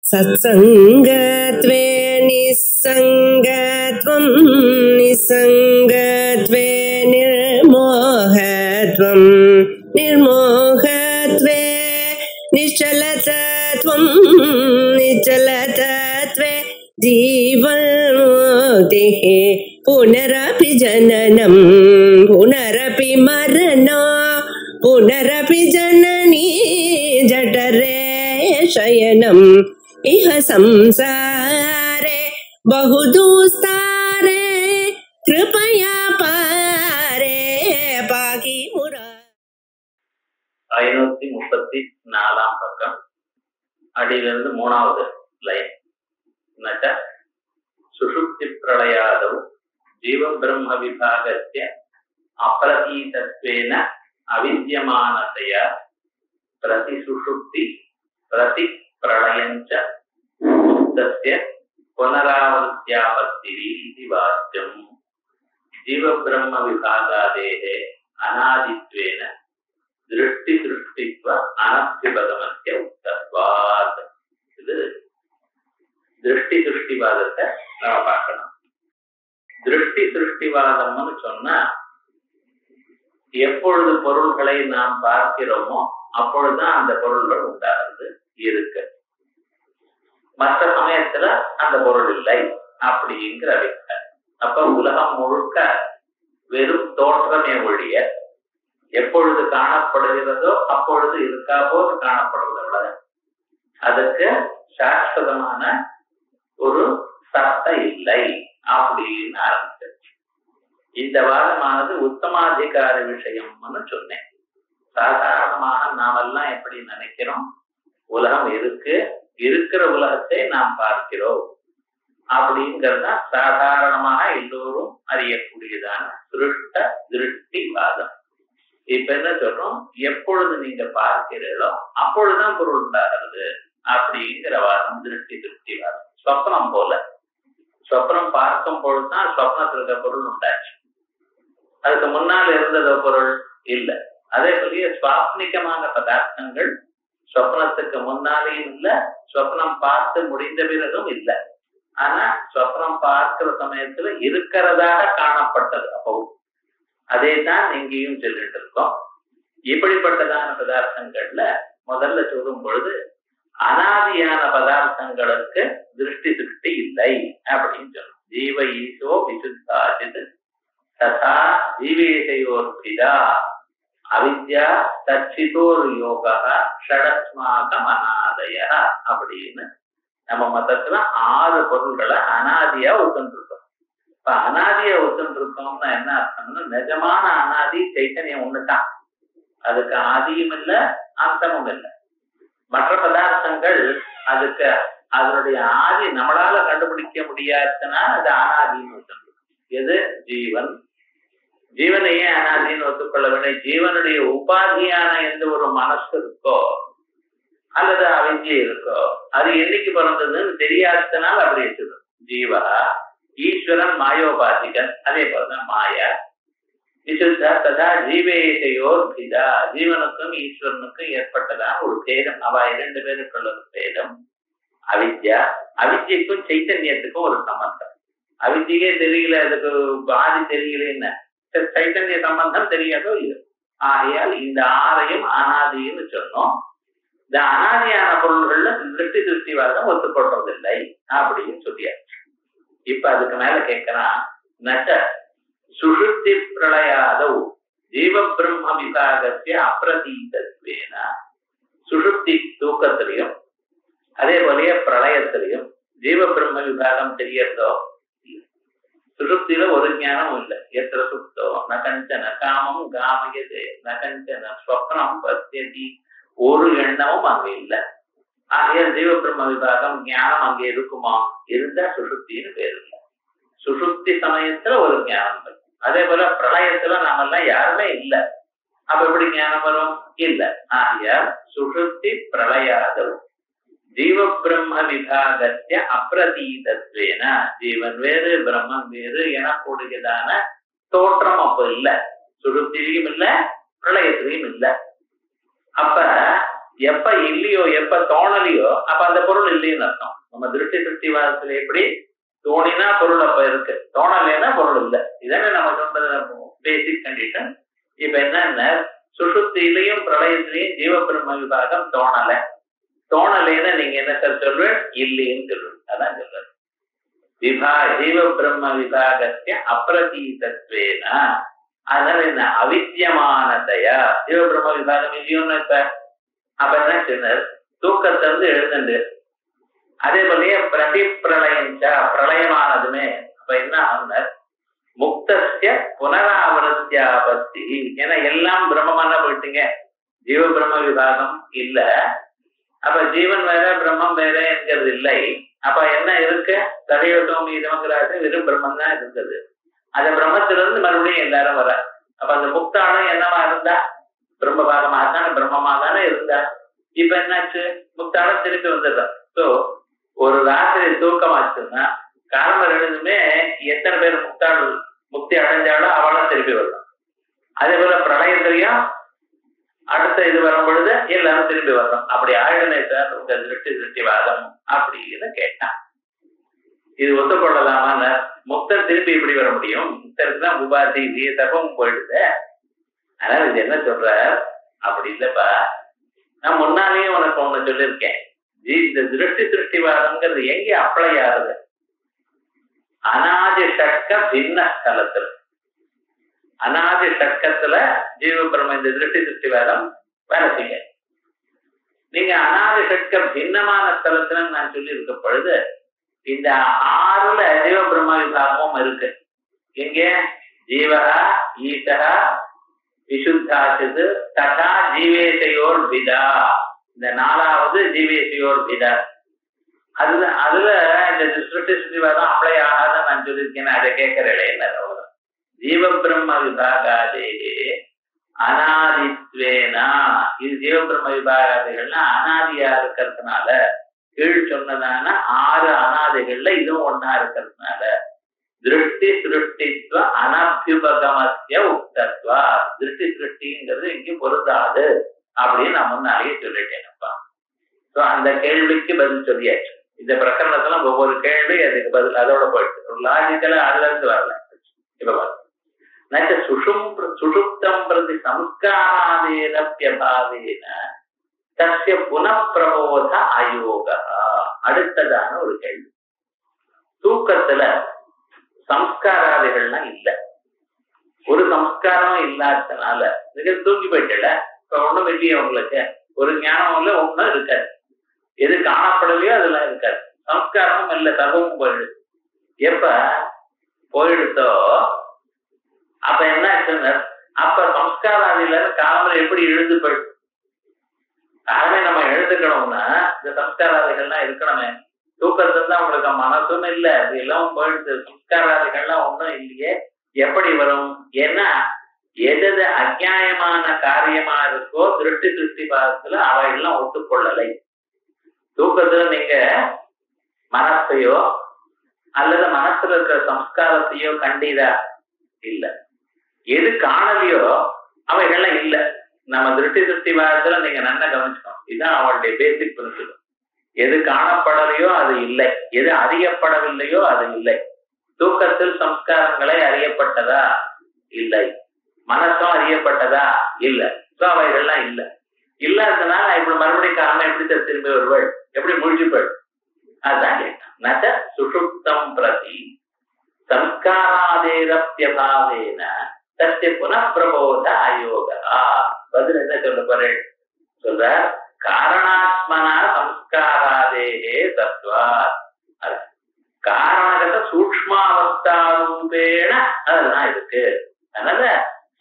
सत्संगत्वे निस्संगत्वं निस्संगत्वे निर्मोहत्वं निर्मोहत्वे निश्चलतत्वं निश्चलतत्वे जीवन्मुक्तिः पुनरपि जननं पुनरपि मरणं पुनरपि जननी जठरे शयनम् इह संसारे बहुदुस्तारे कृपया पारे पाहि मुरा. 534 பக்கம் அடியிலிருந்து 3வது லைன். சுஷுப்தி பிரளயாதவ் ஜீவ பிரம்ம விபாகஸ்ய அப்ரதீதத்வேன அவித்யமானதயா பிரதி சுஷுப்தி பிரதி பிரளயஞ்ச முக்தஸ்ய புனராவர்த்தியாபத்திரி இதி வாச்சியம். ஜீவ பிரம்ம விபாகாதேஹே அநாதித்வேன திருஷ்டி திருஷ்டித்வ அனஸ்திபதமஸ்ய உக்தத்வாத். இது திருஷ்டி திருஷ்டிவாதத்தை நம்ம பார்க்கணும். திருஷ்டி திருஷ்டிவாதம்னு சொன்னா, எப்பொழுது பொருள்களை நாம் பார்க்கிறோமோ அப்பொழுதுதான் அந்த பொருள்கள் உண்டாகிறது இருக்கு, மற்ற சமயத்துல அந்த பொருள் இல்லை அப்படிங்கிற அபிப்பிராயம். அப்ப உலகம் முழுக்க வெறும் தோற்றமே ஒழிய எப்பொழுது காணப்படுகிறதோ அப்பொழுது இருக்கா போது காணப்படுறத விட அதுக்கு சாஸ்வதமான ஒரு சத்தை இல்லை அப்படின்னு ஆரம்பிச்சிருச்சு. இந்த வாதமானது உத்தமாதிகார விஷயம்னு சொன்னேன். சாதாரணமாக நாமெல்லாம் எப்படி நினைக்கிறோம், உலகம் இருக்கு, இருக்கிற உலகத்தை நாம் பார்க்கிறோம் அப்படிங்கிறதா சாதாரணமாக எல்லோரும் அறியக்கூடியதான திருஷ்ட திருஷ்டிவாதம். இப்ப என்ன சொல்றோம், எப்பொழுது நீங்க பார்க்கிறீர்களோ அப்பொழுதுதான் பொருள் உண்டாகிறது அப்படிங்கிற வாதம் திருஷ்டி திருஷ்டிவாதம். சொப்னம் போல, சொப்னம் பார்க்கும் பொழுதுதான் சொப்னத்தில் இருக்க பொருள் உண்டாச்சு, அதுக்கு முன்னால் இருந்ததோ பொருள் இல்லை. அதே போல சுவாப்னிகமான பதார்த்தங்கள் சொப்னத்துக்கு முன்னாலேயும் இல்லை, சொப்னம் பார்த்து முடிந்த பிறகும் இல்லை. ஆனா சொப்னம் பார்க்கிற சமயத்துல இருக்கிறதாக காணப்பட்டது. அப்போ அதே தான் இங்கேயும் சொல்லிட்டு இருக்கோம். இப்படிப்பட்டதான பதார்த்தங்கள்ல முதல்ல சொல்லும் பொழுது அனாதியான பதார்த்தங்களுக்கு திருஷ்டி திருஷ்டி இல்லை அப்படின்னு சொல்லும். ஜீவ ஈசோ விசுத்தாசித் ததா ஜீவேசையோர் பிதா அவித்யா தச்சிதோர் யோகா ஷடஸ்மாகம் அநாதய அப்படின்னு நம்ம மதத்துல 6 பொருள்களை அனாதியா ஒத்துருக்கோம். இப்ப அனாதியா ஒத்துருக்கோம்னா என்ன அர்த்தம்னா, நிஜமான அனாதி சைத்தன்யம் ஒண்ணுதான், அதுக்கு ஆதியும் இல்லை அந்தமும் இல்லை. மற்ற பதார்த்தங்கள் அதுக்கு அதனுடைய ஆதி நம்மளால கண்டுபிடிக்க முடியாதுன்னா அது அனாதின்னு ஒத்துருக்கும். எது ஜீவன், ஜீவனையே அனாதின்னு ஒத்துக்கொள்ள வேண்டும். ஜீவனுடைய உபாதியான எந்த ஒரு மனசு இருக்கோ அல்லது அவித்யை இருக்கோ அது என்னைக்கு பிறந்ததுன்னு தெரியாததுனால அப்படியே சொல்லும். ஜீவா ஈஸ்வரன் மாயோபாதிகன், அதே போலதான் மாயா விசுத்தா ததா ஜீவேசையோர் பிதா. ஜீவனுக்கும் ஈஸ்வரனுக்கும் ஏற்பட்டதான ஒரு பேதம், அவ 2 பேருக்குள்ள ஒரு பேதம் அவித்யா. அவித்யக்கும் சைத்தன்யத்துக்கும் ஒரு சம்பந்தம். அவித்யே தெரியல, அதுக்கு ஆதி தெரியலன்னு சைத்தன்ய சம்பந்தம் தெரியாதோ இல்லையோ. ஆகையால் இந்த 6ஐயும் அனாதின்னு சொன்னோம். இந்த அனாதியான பொருள்கள்ல திருஷ்டி திருஷ்டிவாதம் ஒத்துக்கொள்றதில்லை அப்படின்னு சொல்லியாச்சு. இப்ப அதுக்கு மேல கேட்கிறான், நச்ச சுஷுப்தி பிரளயாதவ் ஜீவ பிரம்ம விபாகஸ்ய அப்ரதீதத்வேன. சுஷுப்தி தூக்கத்திலையும் அதே போலயே பிரளயத்திலையும் ஜீவ பிரம்ம விபாகம் தெரியறதோ. சுஷுப்தியில ஒரு ஞானமும் இல்லை. எத்திர சுப்தோ ந கஞ்சன காமம் காமயதே ந கஞ்சன ஸ்வப்னம் பத்யதி, ஒரு எண்ணமும் அங்கே இல்லை. ஆகிய ஜீவ பிரம்ம விபாகம் ஞானம் அங்கே இருக்குமா? இருந்தா சுஷுப்தின்னு பேர் இல்லை. சுஷுப்தி சமயத்துல ஒரு ஞானம் வரும். அதே போல பிரளயத்துல நாம எல்லாம் யாருமே இல்லை, அப்ப எப்படி ஞானம் வரும்? இல்லை. ஆகியால் சுஷுப்தி பிரளயாதவ் ஜீவ பிரம்ம விபாகஸ்ய அப்ரதீதத்வேன, ஜீவன் வேறு பிரம்மன் வேறு எனக்கூடியதான தோற்றம் அப்ப இல்லை. சுஷுப்திலையும் இல்லை, பிரளயத்திலையும் இல்லை. அப்ப எப்ப இல்லையோ எப்ப தோணலையோ அப்ப அந்த பொருள் இல்லைன்னு அர்த்தம். நம்ம திருஷ்டி திருஷ்டிவாதத்துல எப்படி தோணினா பொருள் அப்ப இருக்கு, தோணலைன்னா பொருள் இல்லை. இதானே நம்ம சொல்றது பேசிக் கண்டிஷன். இப்ப என்ன, சுஷுப்தியிலையும் பிரளயத்திலையும் ஜீவ பிரம்ம விபாகம் தோணலைன்னா நீங்க என்ன சார் சொல்றேன், இல்லைன்னு சொல்றேன். அதான் சொல்றது ஜீவ பிரம்ம விபாகத்திய அப்ரதீதத்வேன. அதனால என்ன அவித்தியமானதையா ஜீவ பிரம்ம விபாகம் இல்லையோன்னு இப்ப அப்ப என்ன சொன்னார், தூக்கத்திலிருந்து எழுதுண்டு அதே போலயே பிரதிப்பிரளயஞ்சா பிரளயமானதுமே அப்ப என்ன ஆனார், முக்தஸ்ய புனராவருத்தியாபத்தி. ஏன்னா எல்லாம் பிரம்மமான போயிட்டீங்க, ஜீவ பிரம்ம விபாகம் இல்ல. அப்ப ஜீவன் வேற பிரம்மம் வேற என்கிறது இல்லை. அப்ப என்ன இருக்கு, தடையோட்டம் இதமங்கிறாரு வெறும் பிரம்மம் தான் இருந்தது. அந்த பிரம்மத்திலிருந்து மறுபடியும் எல்லாரும் வர. அப்ப அந்த முக்தானம் என்னவா இருந்தா பிரம்மபாகமாக தானே பிரம்மமாக தானே இருந்தா. இப்ப என்னாச்சு, முக்தானம் திருப்பி வந்துடுறா. சோ ஒரு ராத்திரி தூக்கமாச்சுன்னா காலம் ரெண்டுமே எத்தனை பேர் முக்தி அடைஞ்சாலும் அவளும் திருப்பி வரணும். அதே போல பிரளயத்திலையும் அடுத்த இது வரும் பொழுது எல்லாரும் திரும்பி வரணும். அப்படி ஆயிடுமே சார் உங்க திருஷ்டிவாதம் அப்படின்னு கேட்டான். இது ஒத்துக்கொள்ளலாமா, முக்தர் திருப்பி இப்படி வர முடியும், முக்தருக்கு தான் உபாதி தபம் போயிடுது. அதனால இது என்ன சொல்ற, அப்படி இல்லப்பா, நான் முன்னாலேயே உனக்கு ஒண்ணு சொல்லியிருக்கேன், இந்த திருஷ்டிவாதம்ங்கிறது எங்க அப்ளை ஆகுது, அநாதி ஷட்க பின்ன ஸ்தலத்துல. அநாதி ஷட்கத்துல ஜீவ பிரம்ம இந்த திருஷ்டிவாதம் வேலை செய்ய. நீங்க அநாதி ஷட்க பின்னமான ஸ்தலத்துல நான் சொல்லி இருக்க பொழுது இந்த 6ல ஜீவ பிரம்ம விபாகமும் இருக்கு. எங்க ஜீவகா ஈசகா விசுத்தாசிது ததா ஜீவேசையோர் விதா. இந்த 4வது ஜீவேசையோர் விதா. அதுல இந்த திருஷ்டிவாதம் அப்ளை ஆகாதான் நான் சொல்லியிருக்கேன். அதை கேட்கிறேன். ஜீவ பிரம்ம விபாகாதே அநாதித்வேனா, இது ஜீவ பிரம்ம விபாகாதிகள்னா அநாதியா இருக்கிறதுனால, கீழ் சொன்னதான 6 அநாதிகள்ல இதுவும் ஒன்னா இருக்கிறதுனால திருஷ்டி சிருஷ்டித்வ அனபியுபகமஸ்ய உக்தத்வா. திருஷ்டி சிருஷ்டிங்கிறது இங்கே பொருந்தாது அப்படின்னு நான் முன்னாலேயே சொல்லிட்டேன்ப்பா. ஸோ அந்த கேள்விக்கு பதில் சொல்லியாச்சு. இந்த பிரகரணத்துல ஒவ்வொரு கேள்வி அதுக்கு பதில் அதோட போயிடுச்சு. ஒரு லாஜிக்கலா அதுல இருந்து வரல. இப்ப சுஷுப்தம் பிரதி சம்ஸ்காராதேனப்யபாவேன தஸ்ய புனப்பிரபோத அயோக. அடுத்ததான ஒரு கேள்வி, தூக்கத்துல சம்ஸ்காராதிகள்லாம் இல்ல, ஒரு சம்ஸ்காரமும் இல்லாததுனால நீங்க தூங்கி போயிட்டல, இப்ப ஒண்ணும் இல்லையே உங்களுக்கு, ஒரு ஞானம் இல்ல, ஒண்ணும் இருக்காது, எது காணப்படலையோ அதெல்லாம் இருக்காது, சம்ஸ்காரமும் இல்ல, தகவலும் போயிடுது. எப்ப போயிடுதோ அப்ப என்ன ஆச்சுன்னு, அப்ப சம்ஸ்காராதில காலம்பரை எப்படி எழுந்து போயிடு. காலமே நம்ம எழுதுக்கணும்னா இந்த சம்ஸ்காராதிகள்லாம் இருக்கணுமே. தூக்கத்துல தான் உங்களுக்கு மனசும் இல்லை, அது எல்லாம் போயிடுது, சம்ஸ்காராதிகள்லாம் ஒன்றும் இல்லையே, எப்படி வரும்? ஏன்னா எது அநியாயமான காரியமா இருக்கோ திருஷ்டி பாதத்துல அவையெல்லாம் ஒத்துக்கொள்ளலை. தூக்கத்துல நீங்க மனசையோ அல்லது மனசுல இருக்கிற சம்ஸ்காரத்தையோ கண்டீரா? இல்ல. எது காணலையோ அவைகள்லாம் இல்ல. நம்ம திருஷ்டி பாதத்துல நீங்க நல்லா கவனிச்சுக்கணும். இதுதான் அவளுடைய பேசிக் பிரின்சிபல். எது காணப்படலையோ அது இல்லை, எது அறியப்படவில்லையோ அது இல்லை. தூக்கத்தில் சம்ஸ்காரங்களை அறியப்பட்டதா? இல்லை. மனசும் அறியப்பட்டதா? இல்லை. அவைகள்லாம் இல்லை. இல்லாததுனால இப்படி மறுபடியும் காரணம் எப்படி திரும்பி வருவாள், எப்படி முழிச்சுப்பாள்? அதுதான் கேட்டான். சுஷுப்தம் பிரதி சம்ஸ்காராதேரப்யபாவேன தஸ்ய புனப்பிரபோத அயோகா. பதில் என்ன சொல்ல போறேன் சொல்ற, காரணாத்மனா சம்ஸ்காராதேகே தத்வா. காரணகத சூக்ஷ்மாவஸ்தாரூபேண அதெல்லாம் இருக்கு. அதனால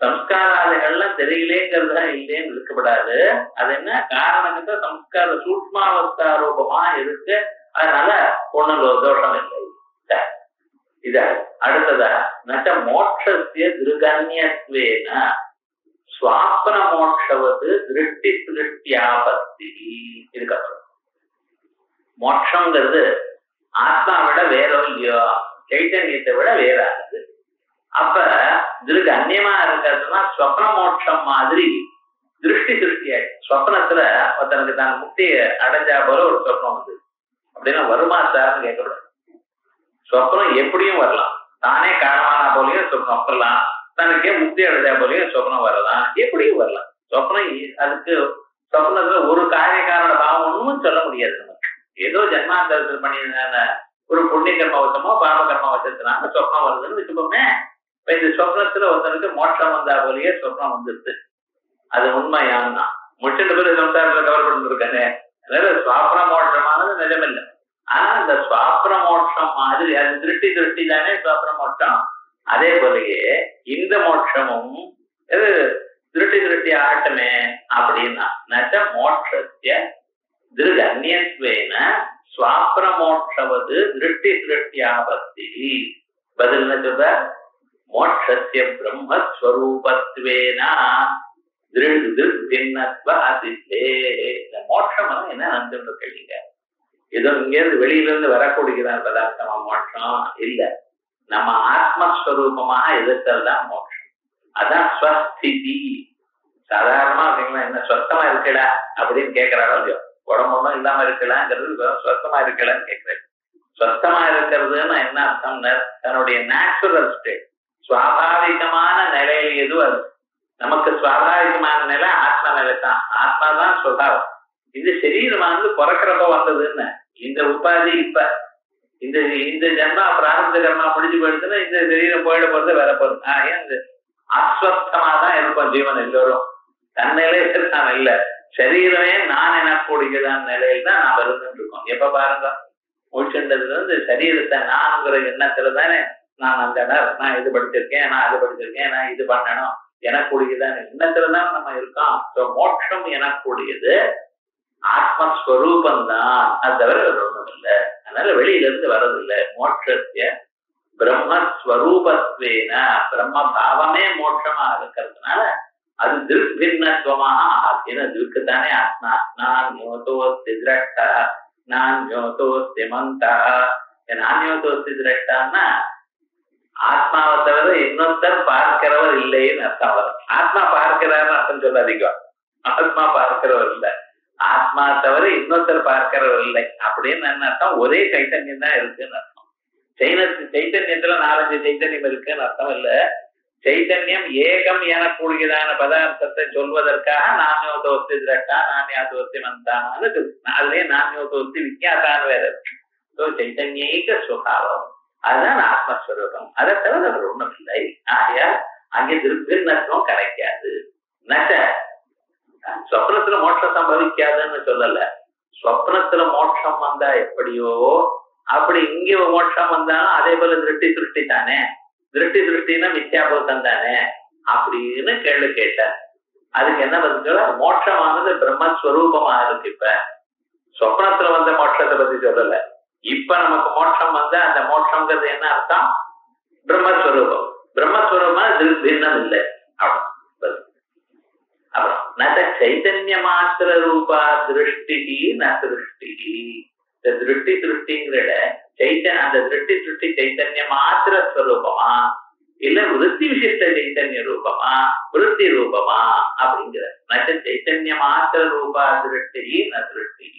சம்ஸ்காராதிகள்லாம் தெரியலேங்கிறதுதான் இல்லைன்னு இருக்கப்படாது. அது என்ன, காரணகத சம்ஸ்கார சூக்ஷ்மாவஸ்தாரூபமா இருக்கு. அதனால ஒண்ணும் தோஷம் இல்லை. இத அடுத்ததா நச்ச மோட்சஸ்ய திருகன்யத்வேன ஸ்வாப்ன மோட்சவது திருஷ்டி சிருஷ்டியாபத்தி. இதுக்கப்புறம் மோட்சங்கிறது ஆத்மாவிட வேறோ இல்லையோ, சைத்தன்யத்தை விட வேறாகுது. அப்ப திருகு அந்நியமா இருக்கிறதுனா ஸ்வப்ன மோட்சம் மாதிரி திருஷ்டி திருஷ்டியாய் சொப்னத்துல ஒருத்தனுக்கு தான் முக்தியை அடைஞ்சா போல ஒரு சொப்னம் வந்து அப்படின்னா வருமா சார்னு கேட்கக்கூடாது. சொப்னம் எப்படியும் வரலாம். தானே காரணமானா போலயும் சொப்னம் வரலாம், தனக்கே முக்தி அடைஞ்சா போலயும் சொப்னம் வரலாம், எப்படியும் வரலாம். சொப்னம் அதுக்கு சொப்னத்துல ஒரு காரிய காரண பாவம் ஒன்றும் சொல்ல முடியாது. நமக்கு ஏதோ ஜென்மாந்தரத்தில் பண்ணியிருந்த ஒரு புண்ணிய கர்ம வசமோ பாப கர்ம வசத்தினால சொப்னம் வருதுன்னு வச்சுக்கோமே. இந்த சொப்னத்துல ஒருத்தனுக்கு மோட்சம் வந்தா போலயே சொப்னம் வந்துருது. அது உண்மையானா முடிச்சுட்டு பேர் சம்சாரத்துல கவலைப்பட்டு இருக்காங்க. அதனால சுவாப்ன மோட்சமானது நிஜமில்லை. ஆனா இந்த சுவாப்ன மோட்சம் மாதிரி அது திருஷ்டி திருஷ்டி தானே சுவாப்ன மோட்சம். அதே போலயே இந்த மோட்சமும் திருஷ்டி திருஷ்டி ஆகட்டுமே அப்படின்னா நச்ச மோட்சத்திய திருகன்யத்வேன சுவாப்ன மோட்சவது திருஷ்டி திருஷ்டியாபத்தி. பதில் சொல்ற மோட்சத்திய பிரம்மஸ்வரூபத்வேனா பின்னத்வ அதித்தே. இந்த மோட்சம் என்ன நன்றுன்னு கேட்டீங்க. ஏதோ இங்க இருந்து வெளியில இருந்து வரக்கூடியதான் பதார்த்தமா மோட்சம் இல்ல. நம்ம ஆத்மஸ்வரூபமாக எதிர்த்தல் தான் மோட்சம். அதான் ஸ்வஸ்திதி. சாதாரணமா அப்படிங்களா என்ன சொத்தமா இருக்கல அப்படின்னு கேட்கிறாரோ இல்லையோ, உடம்பொன்னும் இல்லாம இருக்கலாங்கிறது சொத்தமா இருக்கலன்னு கேட்கிறேன். சொத்தமா இருக்கிறதுன்னு என்ன அர்த்தம்? தன்னுடைய நேச்சுரல் ஸ்டேட், சுவாபாவிகமான நிலையில எது அது. நமக்கு சுவாபாவிகமான நிலை ஆத்மா நிலை தான். ஆத்மா தான் சொல்றாரு. இது சரீரமானது பிறக்கிறப்ப வந்ததுன்னு இந்த உபாதி இப்ப இந்த இந்த ஜென்மா பிராரப்த கர்மா முடிஞ்சு போயிடுச்சுன்னா இந்த சரீரம் போயிட போறது வேற போறது. ஏன் அஸ்வஸ்தமா தான் இருக்கும் ஜீவன் எல்லோரும். தன்னிலை நான் இல்ல, சரீரமே நான் எனக்கூடியதான் நிலையில் தான் நாம் இருந்துட்டு இருக்கோம். எப்ப பாருங்க முடிச்சுன்றதுல இருந்து சரீரத்தை நான்கிற எண்ணத்துல தானே நான் அந்த நான் இது படிச்சிருக்கேன், நான் அது படிச்சிருக்கேன், நான் இது பண்ணணும் எனக்கூடியதான் எண்ணத்துலதான் நம்ம இருக்கோம். மோட்சம் எனக்கூடியது ஆத்மஸ்வரூபந்தான், அது தவிர ஒன்றும் இல்லை. அதனால வெளியில இருந்து வர்றதில்லை. மோட்சத்திய பிரம்மஸ்வரூபத்வேன பிரம்ம பாவமே மோட்சமா இருக்கிறதுனால அது திருப்பின்னத்துவமாக ஆகின திருக்குத்தானே ஆத்மா. நான் யோதோஸ்தி திரஷ்டா, நான் யோதோஸ்தி மந்தா. நான் யோதோஸ்தி திரஷ்டான்னா ஆத்மாவை தவிர இன்னொருத்தர் பார்க்கிறவர் இல்லைன்னு அர்த்தம் வரும். ஆத்மா பார்க்கிறார்னு அர்த்தம் சொல்லாதீங்க. ஆத்மா பார்க்கிறவர் இல்லை, ஆத்மா தவிர இன்னொருத்தர் பார்க்கிறவர் இல்லை அப்படின்னு என்ன அர்த்தம்? ஒரே சைத்தன்யம் தான் இருக்குன்னு அர்த்தம். சைத்தன்யத்துல 4-5 சைத்தன்யம் இருக்குன்னு அர்த்தம் இல்ல. சைத்தன்யம் ஏகம் எனக்கூடியதான பதார்த்தத்தை சொல்வதற்காக நான்யோதோஸ்தி திரட்டா, நான்யாதோஸ்தி மந்தான்னு அதுலயே நான்யோதோஸ்தி வித்தியாசான வேற இருக்கு. சைத்தன்யீக சுகாவம், அதுதான் ஆத்மஸ்வரூபம். அதை தவிர அவர் ஒண்ணும் இல்லை. ஆகையா அங்கே திருப்பின்னத்துவம் கிடைக்காது. நச்ச சொப்னத்துல மோட்சம் சம்பவிக்காதுன்னு சொல்லல. சொப்னத்துல மோட்சம் வந்தா எப்படியோ அப்படி இங்க மோட்சம் வந்தாலும் அதே போல திருஷ்டி திருஷ்டி தானே. திருஷ்டி திருஷ்டின்னா மித்யாபூதம் தானே அப்படின்னு கேள்வி கேட்டார். அதுக்கு என்ன பதில்? மோட்சமானது பிரம்மஸ்வரூபமா இருக்கு. இப்ப சொப்னத்துல வந்த மோட்சத்தை பத்தி சொல்லல. இப்ப நமக்கு மோட்சம் வந்தா அந்த மோட்சம்ங்கிறது என்ன அர்த்தம்? பிரம்மஸ்வரூபம். பிரம்மஸ்வரூபமா பின்னம் இல்லை. அப்புறம் ந சைத்தன்ய மாத்திர ரூபா திருஷ்டி ந திருஷ்டி. இந்த திருஷ்டி திருஷ்டிங்கிற அந்த திருஷ்டி திருஷ்டி சைத்தன்ய மாத்திர ஸ்வரூபமா இல்ல விருத்தி விசிஷ்ட சைத்தன்ய ரூபமா விருத்தி ரூபமா அப்படிங்கிற. நச்ச சைத்தன்ய மாத்திர ரூபா திருஷ்டி ந திருஷ்டி.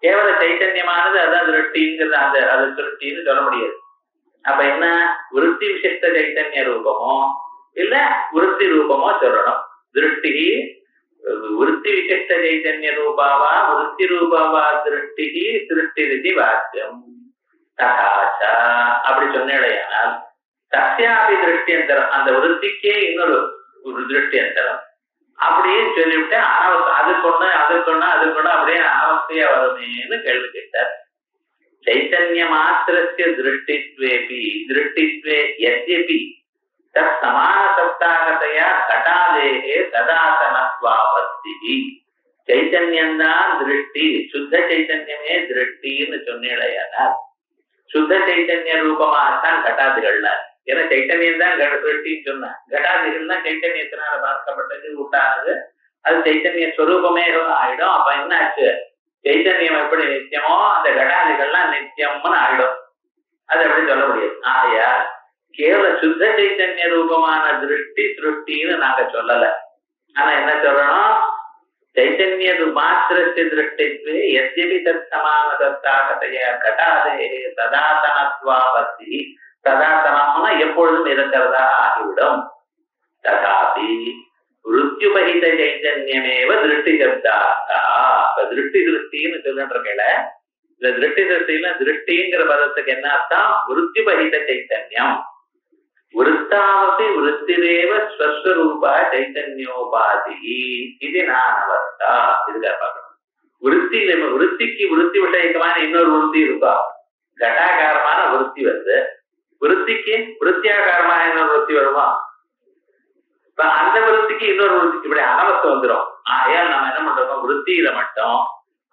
கேவல சைத்தன்யமானது அதான் திருஷ்டிங்கிறது, அது திருஷ்டின்னு சொல்ல முடியாது. அப்ப என்ன விருத்தி விசிஷ்ட சைத்தன்ய ரூபமோ இல்ல விருத்தி ரூபமோ சொல்லணும். திருஷ்டி விருத்தி விசிஷ்ட சைத்தன்ய ரூபாவா விருத்தி ரூபாவா திருஷ்டி திருஷ்டி வாக்கியம் ததாச்சா அப்படி சொன்னேடையானால் தஸ்யாபி திருஷ்டியந்தரம், அந்த விருத்திக்கே இன்னொரு திருஷ்டியந்தரம் அப்படின்னு சொல்லிவிட்டு அதுக்கொன்னு அப்படியே அவஸ்தையா வருமேன்னு கேள்வி கேட்டார். சைத்தன்ய மாத்திரஸ்ய திருஷ்டித்வேபி திருஷ்டித்வே யத்யபி தத் சமான சப்தாகதையா கடாதேகே ததாசனத்வாபஸ்தி. சைத்தன்யம்தான் திருஷ்டி, சுத்த சைத்தன்யமே திருஷ்டின்னு சொன்னேடையானால் சுத்த சைத்தன்ய ரூபமாகத்தான் கட்டாதிகள்ல. ஏன்னா சைத்தன்யம் தான் திருஷ்டின்னு சொன்ன, கட்டாதிகள் தான் சைத்தன்யத்தினால பார்க்கப்பட்டது உண்டானது. அது சைத்தன்ய ஸ்வரூபமே ஆயிடும். அப்ப என்ன ஆச்சு? சைத்தன்யம் எப்படி நித்தியமோ அந்த கடாதிகள்லாம் நித்தியம்னு ஆயிடும். அது எப்படி சொல்ல முடியாது. ஆகையா கேவல சுத்த சைத்தன்ய ரூபமான திருஷ்டி திருஷ்டின்னு நாங்க சொல்லல. ஆனா என்ன சொல்லணும்? चैतन्य मात्रस्य दृष्टित्वे यद्यपि तत्समानसत्ताकतया घटादे तदातनत्वावस्ति तदातनம்னா எப்பொழுதும் இருக்கிறதா ஆகிவிடும். ததாபி விருத்தியுபகித சைத்தன்யமேவ திருஷ்டி சப்தார்த்தா. திருஷ்டி திருஷ்டின்னு சொல்லிருக்கல, இந்த திருஷ்டி திருஷ்டில திருஷ்டிங்கிற பதத்துக்கு என்ன அர்த்தம்? விருத்தியுபகித சைத்தன்யம். விருத்தாவபி விருத்திரேவ ஸ்வஸ்வரூபா சைத்தன்யோபாதி இது நானவஸ்தா. இதுக்காக பார்க்கணும். விருத்திக்கு விருத்தி விஷயக்கமான இன்னொரு விருத்தி இருக்கா? கட்டாகாரமான விருத்தி வருது. விருத்திக்கு விருத்தியாகாரமான இன்னொரு விருத்தி வருமா? அந்த விருத்திக்கு இன்னொரு விருத்திக்கு இப்படி அனவஸ்தை வந்துடும். ஆகையால் நம்ம என்ன பண்றோம்? விருத்தியில மட்டும்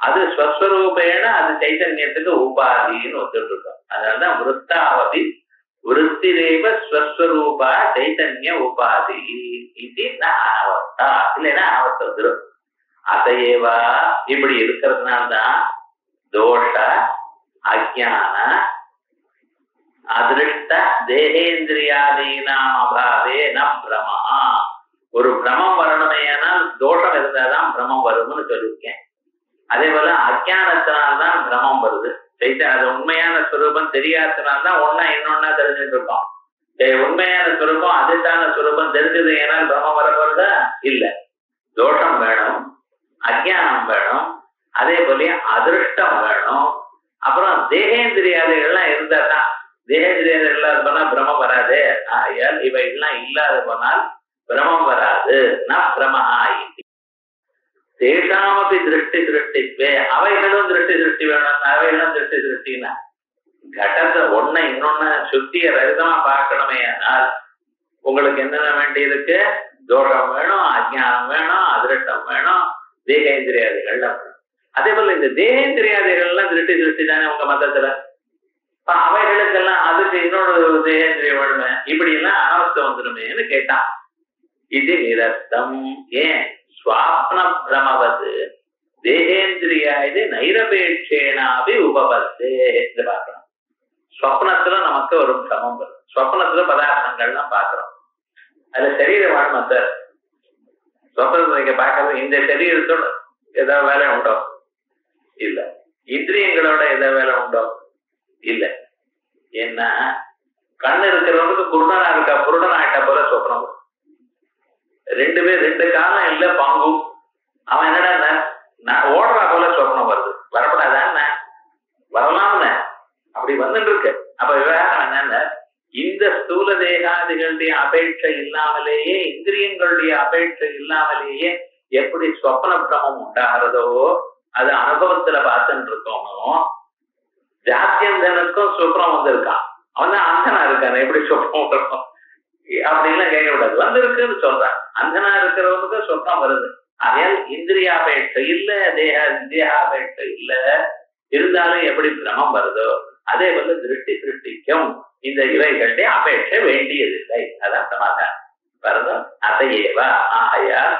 அது ஸ்வஸ்வரூபேன அது சைத்தன்யத்துக்கு உபாதின்னு ஒத்துட்டு இருக்கோம். அதனாலதான் விருத்தாவபி விருத்திரேவ ஸ்வஸ்வரூபா சைத்தன்ய உபாதி இது அனவஸ்தா. இல்லைன்னா அனவஸ்தை வந்துடும். அதையேவா இப்படி இருக்கிறதுனால்தான் தோஷ அஜ்ஞான அதிருஷ்ட தேகேந்திரியாதீனாம் அபாவே ந பிரமா. ஒரு பிரமம் வரணுமையானால் தோஷம் இருந்தாதான் பிரமம் வரும்னு சொல்லியிருக்கேன். அதே போல அஜ்ஞானத்தினால்தான் பிரமம் வருது. அது உண்மையான சுரூபம் தெரியாதனால்தான் ஒன்னா இன்னொன்னா தெரிஞ்சுட்டு இருக்கோம். உண்மையான சுரூபம் அதுதான சுரூபம் தெரிஞ்சது ஏனால் பிரமம் வர வருதா? இல்ல. தோஷம் வேணும், அஜ்ஞானம் வேணும், அதே போல அதிருஷ்டம் வேணும், அப்புறம் தேகேந்திரியாதிகள்லாம் இருந்தா தான். தேகேந்திரியாதிகள் இல்லாத போனால் பிரமம் வராது. ஆகையால் இவைகள்லாம் இல்லாத போனால் பிரமம் வராது. நான் பிரமஹா தேசாமபி திருஷ்டி திருஷ்டித்வே. அவைகளும் திருஷ்டி திருஷ்டி வேணும். அவைகளும் திருஷ்டி திருஷ்டினா கடத்தை ஒன்ன இன்னொன்னு சுத்திய ரகிதமா பார்க்கணுமே. ஆனால் உங்களுக்கு என்னென்ன வேண்டி இருக்கு? தோஷம் வேணும், அஜ்ஞானம் வேணும், அதிருஷ்டம் வேணும், தேகேந்திரியாதிகள்லாம் வேணும். அதே போல இந்த தேகேந்திரியாதிகள்லாம் திருஷ்டி திருஷ்டி தானே உங்க மதத்துல. அவைகளுக்கெல்லாம் அதுக்கு இன்னொரு தேகேந்திரியம் வேணுமே. இப்படி எல்லாம் அனவஸ்தை வந்துடுமேன்னு கேட்டான். இது நிரஸ்தம். ஏன்? ஸ்வாப்ன பிரமவது தேகேந்திரியா இது நைரபேட்சேனாபி உபபத்தே. இது பார்க்கணும். ஸ்வப்னத்துல நமக்கு ஒரு பிரமம் வரும். ஸ்வப்னத்துல பதார்த்தங்கள்லாம் பார்க்கிறோம். அதுல சரீரம் வேணுமா சார்? ஸ்வப்னத்துல நீங்க பார்க்கறது இந்த சரீரத்தோட ஏதாவது வேலை உண்டோ? இல்ல. இந்திரியங்களோட ஏதாவது வேலை உண்டோ? இல்ல. ஏன்னா கண்ணு இருக்கிறவனுக்கு குருடனா இருக்கா, குருடன் ஆயிட்டா போல சொப்னம் வரும். ரெண்டு காலம் இல்ல பாங்கு. அவன் என்னடா நான் ஓடுறா போல சொப்னம் வருது. வரப்படாதான் வரலாம்னு அப்படி வந்துட்டு இருக்கு. அப்ப விவகாரம் என்னன்னா, இந்த ஸ்தூல தேகாதிகளுடைய அபேட்சை இல்லாமலேயே, இந்திரியங்களுடைய அபேட்சை இல்லாமலேயே எப்படி ஸ்வப்ன பிரமம் உண்டாகிறதோ அது அனுபவத்துல பார்த்துட்டு இருக்கோமோ, ஜாத்தியந்தனுக்கும் சொப்னம் வந்திருக்கான். அவன் தான் அந்தனா இருக்கான். எப்படி சொப்னம் வரும் அப்படின்லாம் கேட்கக்கூடாது. வந்திருக்குன்னு சொல்றான். அந்தனா இருக்கிறவனுக்கு சொப்னம் வருது. ஆகையால் இந்திரியாபேட்சை இல்ல, தேகாபேட்சை இல்ல, இருந்தாலும் எப்படி பிரமம் வருதோ அதே போல திருஷ்டி திருஷ்டிக்கும் இந்த இவைகளுடைய அபேட்சை வேண்டியதில்லை. அதான் சமாதானம் வருதோ. அதையேவா. ஆகையால்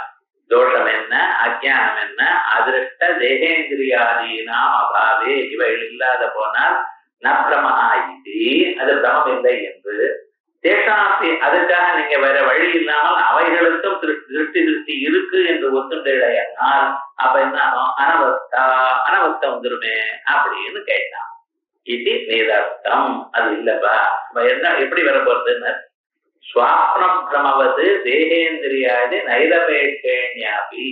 தோஷம் என்ன, அஜ்ஞானம் என்ன, அதிருஷ்ட தேகேந்திரியாதீனாம் அபாவே இவைகள் இல்லாத போனால் ந பிரமஹா இது, அது பிரமம் இல்லை என்று தேசாந்தி. அதுக்காக நீங்க வேற வழி இல்லாமல் அவைகளுக்கும் திருஷ்டி திருஷ்டி இருக்கு என்று ஒத்துண்டையானால் அப்ப என்ன ஆகும்? அனவஸ்தா வந்துருமே அப்படின்னு கேட்டான். இது நிரஸ்தம். அது இல்லப்பா. என்ன எப்படி வர போறதுன்னு, ஸ்வாப்னம் பிரமவது தேகேந்திரியாதி நைரபேட்சேன்யாபி.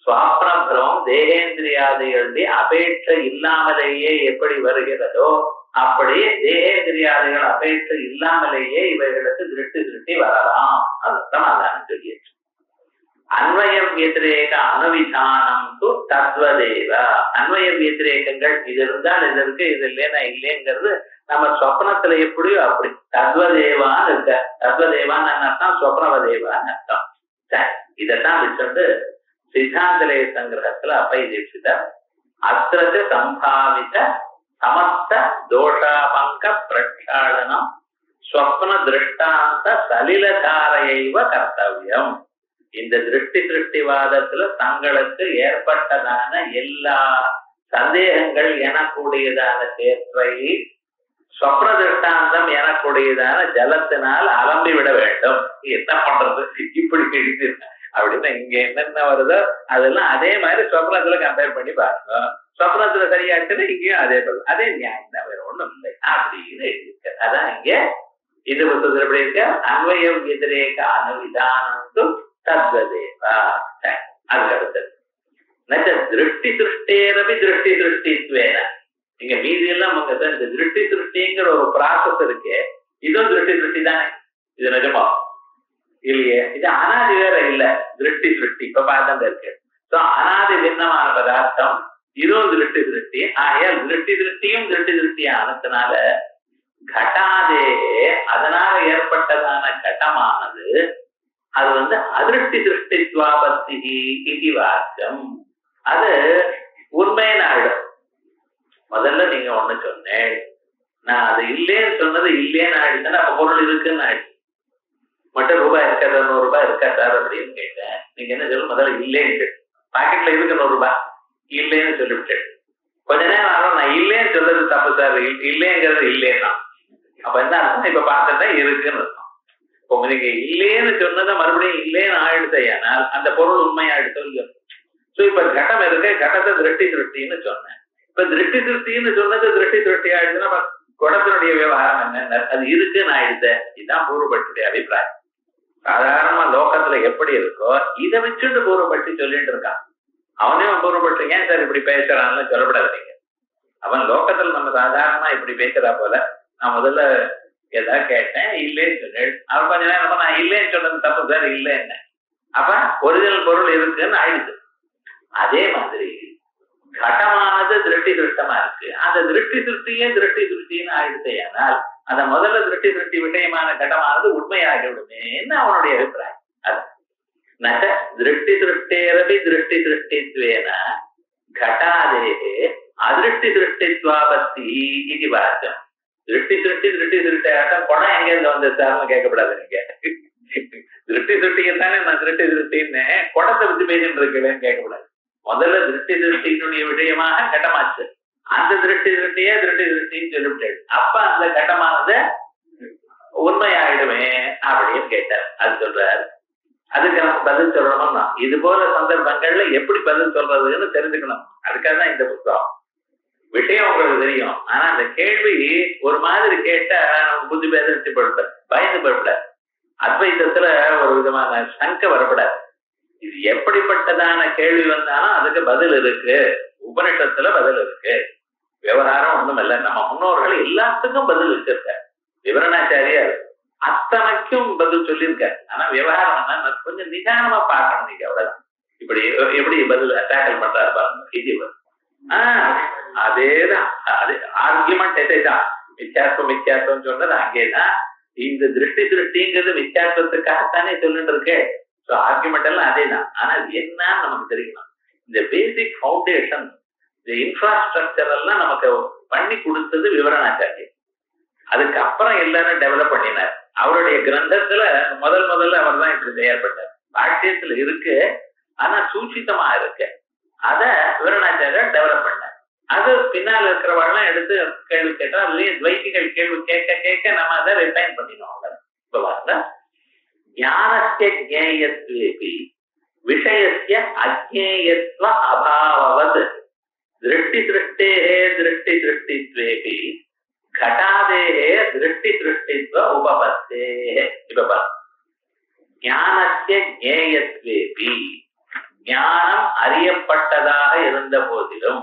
ஸ்வாப்னம் பிரமம் தேகேந்திரியாதிகளுடைய அபேட்சை இல்லாமலேயே எப்படி வருகிறதோ அப்படியே தேகேந்திரியாதிகள் அபேட்சை இல்லாமலேயே இவைகளுக்கு திருஷ்டி திருஷ்டி வரலாம். அதுதான் அதான் சொல்லியாச்சு. அன்வயம் வியதிரேக அனுவிதானம் தத்வதேவ. அன்வய வியதிரேகங்கள் இது இருந்தால் இது இருக்கு, இது இல்லைன்னா இல்லைங்கிறது நம்ம சொப்னத்துல எப்படியோ அப்படி தத்வதேவான்னு இருக்க. தத்வதேவான்னு அர்த்தம், சொப்னவதேவான்னு அர்த்தம். இதான் வச்சுட்டு சித்தாந்தலே சங்கிரகத்துல அப்பை தீட்சிதர் அத்திரத்து சம்பாவித சமஸ்த தோஷாபங்க பிரக்ஷாளனம் ஸ்வப்ன திருஷ்டாந்த சலிலதாரையைவ கர்த்தவியம். இந்த திருஷ்டி திருஷ்டிவாதத்துல தங்களுக்கு ஏற்பட்டதான எல்லா சந்தேகங்கள் எனக்கூடியதான தேற்றை ஸ்வப்ன திருஷ்டாந்தம் எனக்கூடியதான ஜலத்தினால் அலம்பி விட வேண்டும். என்ன பண்றது? இப்படி அப்படின்னு இங்க என்னென்ன வருதோ அதெல்லாம் அதே மாதிரி சொப்னத்துல கம்பேர் பண்ணி பாருங்க. சொப்னத்துல சரியாச்சுன்னா இங்கேயும் அதே போல அதே நியாயம் தான், வேற ஒண்ணும் இல்லை அப்படின்னு இருக்கு. அதான் இங்க இது புத்தகத்துல எப்படி இருக்க, அன்வயம் எதிரேக அனுவிதானந்து தத்வதேவா. அதுக்கு அடுத்தது திருஷ்டி சிருஷ்டேரபி திருஷ்டி சிருஷ்டித்வேன. இங்க மீதி எல்லாம் இந்த திருஷ்டி சிருஷ்டிங்கிற ஒரு ப்ராசஸ் இருக்கு, இதுவும் திருஷ்டி சிருஷ்டி தானே. இது நிஜமா இல்லையே, இது அனாதி வேற இல்ல, திருஷ்டி சிருஷ்டி இப்ப பார்த்தா இருக்கு. அனாதி பின்னமான பதார்த்தம், இதுவும் திருஷ்டி சிருஷ்டி. ஆகையால் திருஷ்டி சிருஷ்டியும் திருஷ்டி சிருஷ்டி ஆனதுனால கட்டாதே, அதனால ஏற்பட்டதான கட்டமானது அது அதிருஷ்டி சிருஷ்டித்வாபத்தி இது வாக்கியம். அது உண்மையான ஆயிடும். முதல்ல நீங்க ஒண்ணு சொன்னேன், நான் அது இல்லேன்னு சொன்னது இல்லேன்னு ஆயிடுச்சுன்னா அப்ப பொருள் இருக்குன்னு ஆயிடுச்சு. மட்டும் ரூபாய் இருக்காது, 100 ரூபாய் இருக்கா சார் அப்படின்னு கேட்டேன். நீங்க என்ன சொல்லு, முதல்ல இல்லேன்னு, பாக்கெட்ல இருக்கு 100 ரூபாய் இல்லேன்னு சொல்லிவிட்டேன். கொஞ்ச நேரம் ஆகும், நான் இல்லேன்னு சொல்றது தப்பு சார், இல்லேங்கிறது இல்லேன்னா அப்ப என்ன அர்த்தம், இப்ப பார்த்துட்டா இருக்குன்னு அர்த்தம். இப்போ நீங்க இல்லேன்னு சொன்னதை மறுபடியும் இல்லேன்னு ஆயிடுச்சு, ஏனால் அந்த பொருள் உண்மையாயிடுச்சோ இல்லையோ. சோ இப்ப கட்டம் இருக்கு, கட்டத்தை திருஷ்டி திருஷ்டின்னு சொன்னேன். இப்ப திருஷ்டி திருஷ்டின்னு சொன்னது திருஷ்டி திருஷ்டி ஆயிடுச்சுன்னா குடத்தினுடைய விவகாரம் என்ன, அது இருக்குன்னு ஆயிடுச்சு. இதுதான் பூர்வபட்சியுடைய அபிப்பிராயம். சாதாரணமா லோகத்துல எப்படி இருக்கோ இதை வச்சுட்டு பூர்வபட்சி சொல்லிட்டு இருக்கான். அவனையும் பூர்வபட்சி ஏன் சார் இப்படி பேசுறான்னு சொல்லப்படாது. நீங்க அவன் லோகத்துல நம்ம சாதாரணமா இப்படி பேசுறா போல, நான் முதல்ல ஏதாவது கேட்டேன் இல்லேன்னு சொன்னேன், அவன் கொஞ்ச நேரம் நான் இல்லேன்னு சொன்னது தப்பு சார் இல்லைன்னு, அப்ப ஒரிஜினல் பொருள் இருக்குன்னு ஆயிடுச்சு. அதே மாதிரி கடமானது திருஷ்டி திருஷ்டமா இருக்கு, அந்த திருஷ்டி திருஷ்டியே திருஷ்டி திருஷ்டின்னு ஆயிடுச்சு. ஆனால் அந்த முதல்ல திருஷ்டி திருஷ்டி விஷயமான கடமானது உண்மையாகிவிடுமேன்னு அவனுடைய அபிப்பிராயம். அது திருஷ்டி திருஷ்டேரபி திருஷ்டி திருஷ்டித்வேன கட்டாதேகே அதிருஷ்டி திருஷ்டித்வாபத்தி இது வாக்கியம். திருஷ்டி திருஷ்டி திருஷ்டி திருஷ்டாட்டம் குடம் எங்க இருந்து வந்து சார்னு கேட்கப்படாது. நீங்க திருஷ்டி திருஷ்டியத்தானே நான் திருஷ்டி திருஷ்டின்னு குடத்தை வச்சு பேசிட்டு இருக்கேன்னு கேட்கக்கூடாது. முதல்ல திருஷ்டி திருஷ்டியினுடைய விஷயமாக கட்டமாச்சு, அந்த திருஷ்டி திருஷ்டியே திருஷ்டி திருஷ்டின்னு சொல்லிவிட்டாரு. அப்ப அந்த கட்டமானது உண்மையாயிடுமே அப்படின்னு கேட்டார். அது சொல்றாரு. அதுக்கு நம்ம பதில் சொல்லணும்னா இது போல சந்தர்ப்பங்கள்ல எப்படி பதில் சொல்றதுன்னு தெரிஞ்சுக்கணும். அதுக்காக தான் இந்த புத்தகம். விஷயம் உங்களுக்கு தெரியும், ஆனா அந்த கேள்வி ஒரு மாதிரி கேட்டா நம்ம புத்தி பேதரிச்சு படுத்த பயந்து படப்படாது. அத்வைத்தத்துல ஒரு விதமான சங்க வரப்படாது. இது எப்படிப்பட்டதான கேள்வி வந்தாலும் அதுக்கு பதில் இருக்கு, உபனிஷத்துல பதில் இருக்கு. விவகாரம் ஒண்ணும் இல்லை, நம்ம முன்னோர்கள் எல்லாத்துக்கும் பதில் வச்சிருக்க. விவரணாச்சாரியார் அத்தனைக்கும் பதில் சொல்லியிருக்க. ஆனா விவகாரம் என்ன கொஞ்சம் நிதானமா பார்க்கணும். நீங்க அவ்வளவுதான். இப்படி எப்படி பதில் டேக்கிள் பண்றாரு பாருங்க. இது அதேதான், அது ஆர்கியூமெண்ட் எதேதான். வித்தியாசம் வித்தியாசம் சொன்னது அங்கேதான். இந்த திருஷ்டி திருஷ்டிங்கிறது வித்தியாசத்துக்காகத்தானே சொல்லிட்டு இருக்கு. ஸோ ஆர்குமெண்ட் எல்லாம் அதே தான். ஆனா அது என்னன்னு நமக்கு தெரியணும். இந்த பேசிக் ஃபவுண்டேஷன், இந்த இன்ஃப்ராஸ்ட்ரக்சர் எல்லாம் நமக்கு பண்ணி கொடுத்தது விவரணாச்சாரியர். அதுக்கப்புறம் எல்லாரும் டெவலப் பண்ணினார். அவருடைய கிரந்தத்துல முதல்ல அவர் தான் இப்படி தயார் பண்ணார். பாஷ்யத்துல இருக்கு, ஆனா சூச்சிதமா இருக்கு. அத விவரணாச்சாரியர் டெவலப் பண்ணார். அது பின்னால் இருக்கிறவெல்லாம் எடுத்து கேள்வி கேட்டா அதுலயும் துவைத்திகள் கேள்வி கேட்க கேட்க நம்ம அதை ரிஃபைன் பண்ணினோம். இப்ப பாருங்க, ஞானஸ்ய ஜ்ஞேயத்வேபி விஷயஸ்ய அஜ்ஞேயத்வ அபாவவத் திருஷ்டி சிருஷ்டேஹே திருஷ்டி சிருஷ்டித்வேபி கடாதேஹே திருஷ்டி சிருஷ்டித்வ உபபத்தேஹே. இப்ப பாருங்க, ஞானஸ்ய ஜ்ஞேயத்வேபி ஞானம் அறியப்பட்டதாக இருந்த போதிலும்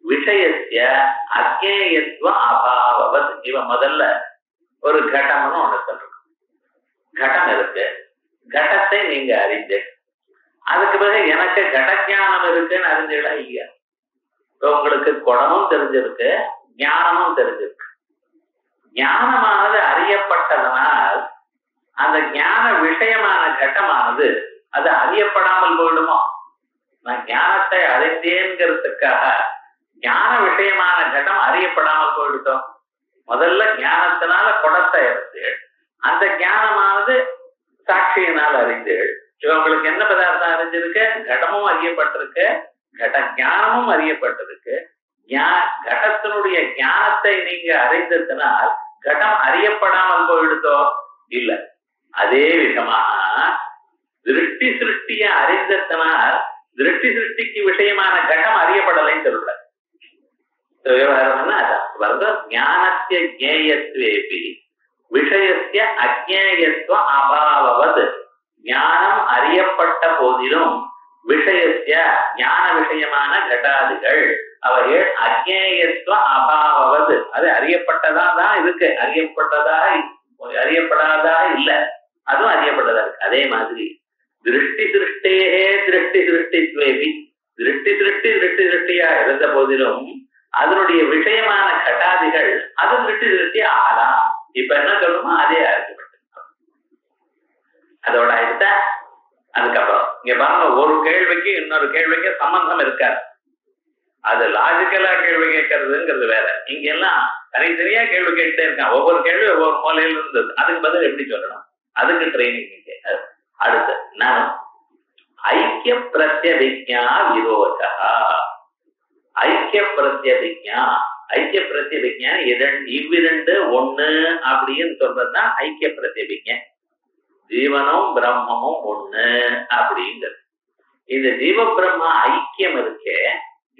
விஷயஸ்ய அஜ்ஞேயத்வ அபாவவத். இவன் முதல்ல ஒரு கடம்னு ஒண்ணு சொல்றோம். கடம் இருக்கு, கடத்தை நீங்க அறிஞ்சு, அதுக்கு பிறகு எனக்கு கடஞானம் இருக்குன்னு அறிஞ்சீங்களா இல்லையா? உங்களுக்கு குடமும் தெரிஞ்சிருக்கு, ஞானமும் தெரிஞ்சிருக்கு. ஞானமானது அறியப்பட்டதனால் அந்த ஞான விஷயமான கட்டமானது அது அறியப்படாமல் போயிடுமோ? நான் ஞானத்தை அறிந்தேங்கிறதுக்காக ஞான விஷயமான கட்டம் அறியப்படாமல் போயிடுதோம். முதல்ல ஞானத்தினால குடத்தை அறிந்து, அந்த ஞானமானது சாட்சியினால் அறிந்து, இவங்களுக்கு என்ன பதார்த்தம் அறிஞ்சிருக்கு? கடமும் அறியப்பட்டிருக்கு, கட ஞானமும் அறியப்பட்டிருக்கு. கடத்தினுடைய ஞானத்தை நீங்க அறிந்ததுனால் கடம் அறியப்படாமல் போயிடுதோ? இல்ல. அதே விதமாக திருஷ்டி சிருஷ்டிய அறிந்ததனால் திருஷ்டி சிருஷ்டிக்கு விஷயமான கட்டம் அறியப்படலைன்னு சொல்ற விவகாரம்னா அதான் ஞானத்திய ஜேயத்வேபி விஷயத்திய அஜ்ஞேயத்துவ அபாவது. ஞானம் அறியப்பட்ட போதிலும் விஷயத்திய ஞான விஷயமான கட்டாதிகள் அவைகள் அஜ்ஞேயத்துவ அபாவது, அது அறியப்பட்டதா தான் இருக்கு, அறியப்படாதா இல்ல, அதுவும் அறியப்பட்டதா இருக்கு. அதே மாதிரி திருஷ்டி சிருஷ்டியே திருஷ்டி சிருஷ்டித்வேபி திருஷ்டி சிருஷ்டியா இருந்த போதிலும் அதனுடைய விஷயமான கட்டாதிகள் அது திருஷ்டி சிருஷ்டி ஆகலாம். இப்ப என்ன சொல்லணுமோ அதே அறிக்கப்பட்டு அதோட அடுத்த அதுக்கப்புறம் இங்க பாருங்க, ஒரு கேள்விக்கு இன்னொரு கேள்விக்கு சம்பந்தம் இருக்காது. அது லாஜிக்கலா கேள்வி கேட்கறதுங்கிறது வேற. இங்க எல்லாம் தனித்தனியா கேள்வி கேட்டுட்டே இருக்கான். ஒவ்வொரு கேள்வி ஒவ்வொரு மூலையில இருந்தது, அதுக்கு பதில் எப்படி சொல்லணும், அதுக்கு ட்ரைனிங். அடுத்து நான் ஐக்கிய பிரத்யபிக்ஞா விரோதா. ஐக்கிய பிரத்யபிக்ஞா இவ்விரண்டு ஒண்ணு அப்படின்னு சொல்றதுதான் ஐக்கிய பிரத்யபிக்ஞ. ஜீவனும் பிரம்மமும் ஒண்ணு அப்படிங்கிறது. இந்த ஜீவ பிரம்ம ஐக்கியம் இருக்கே,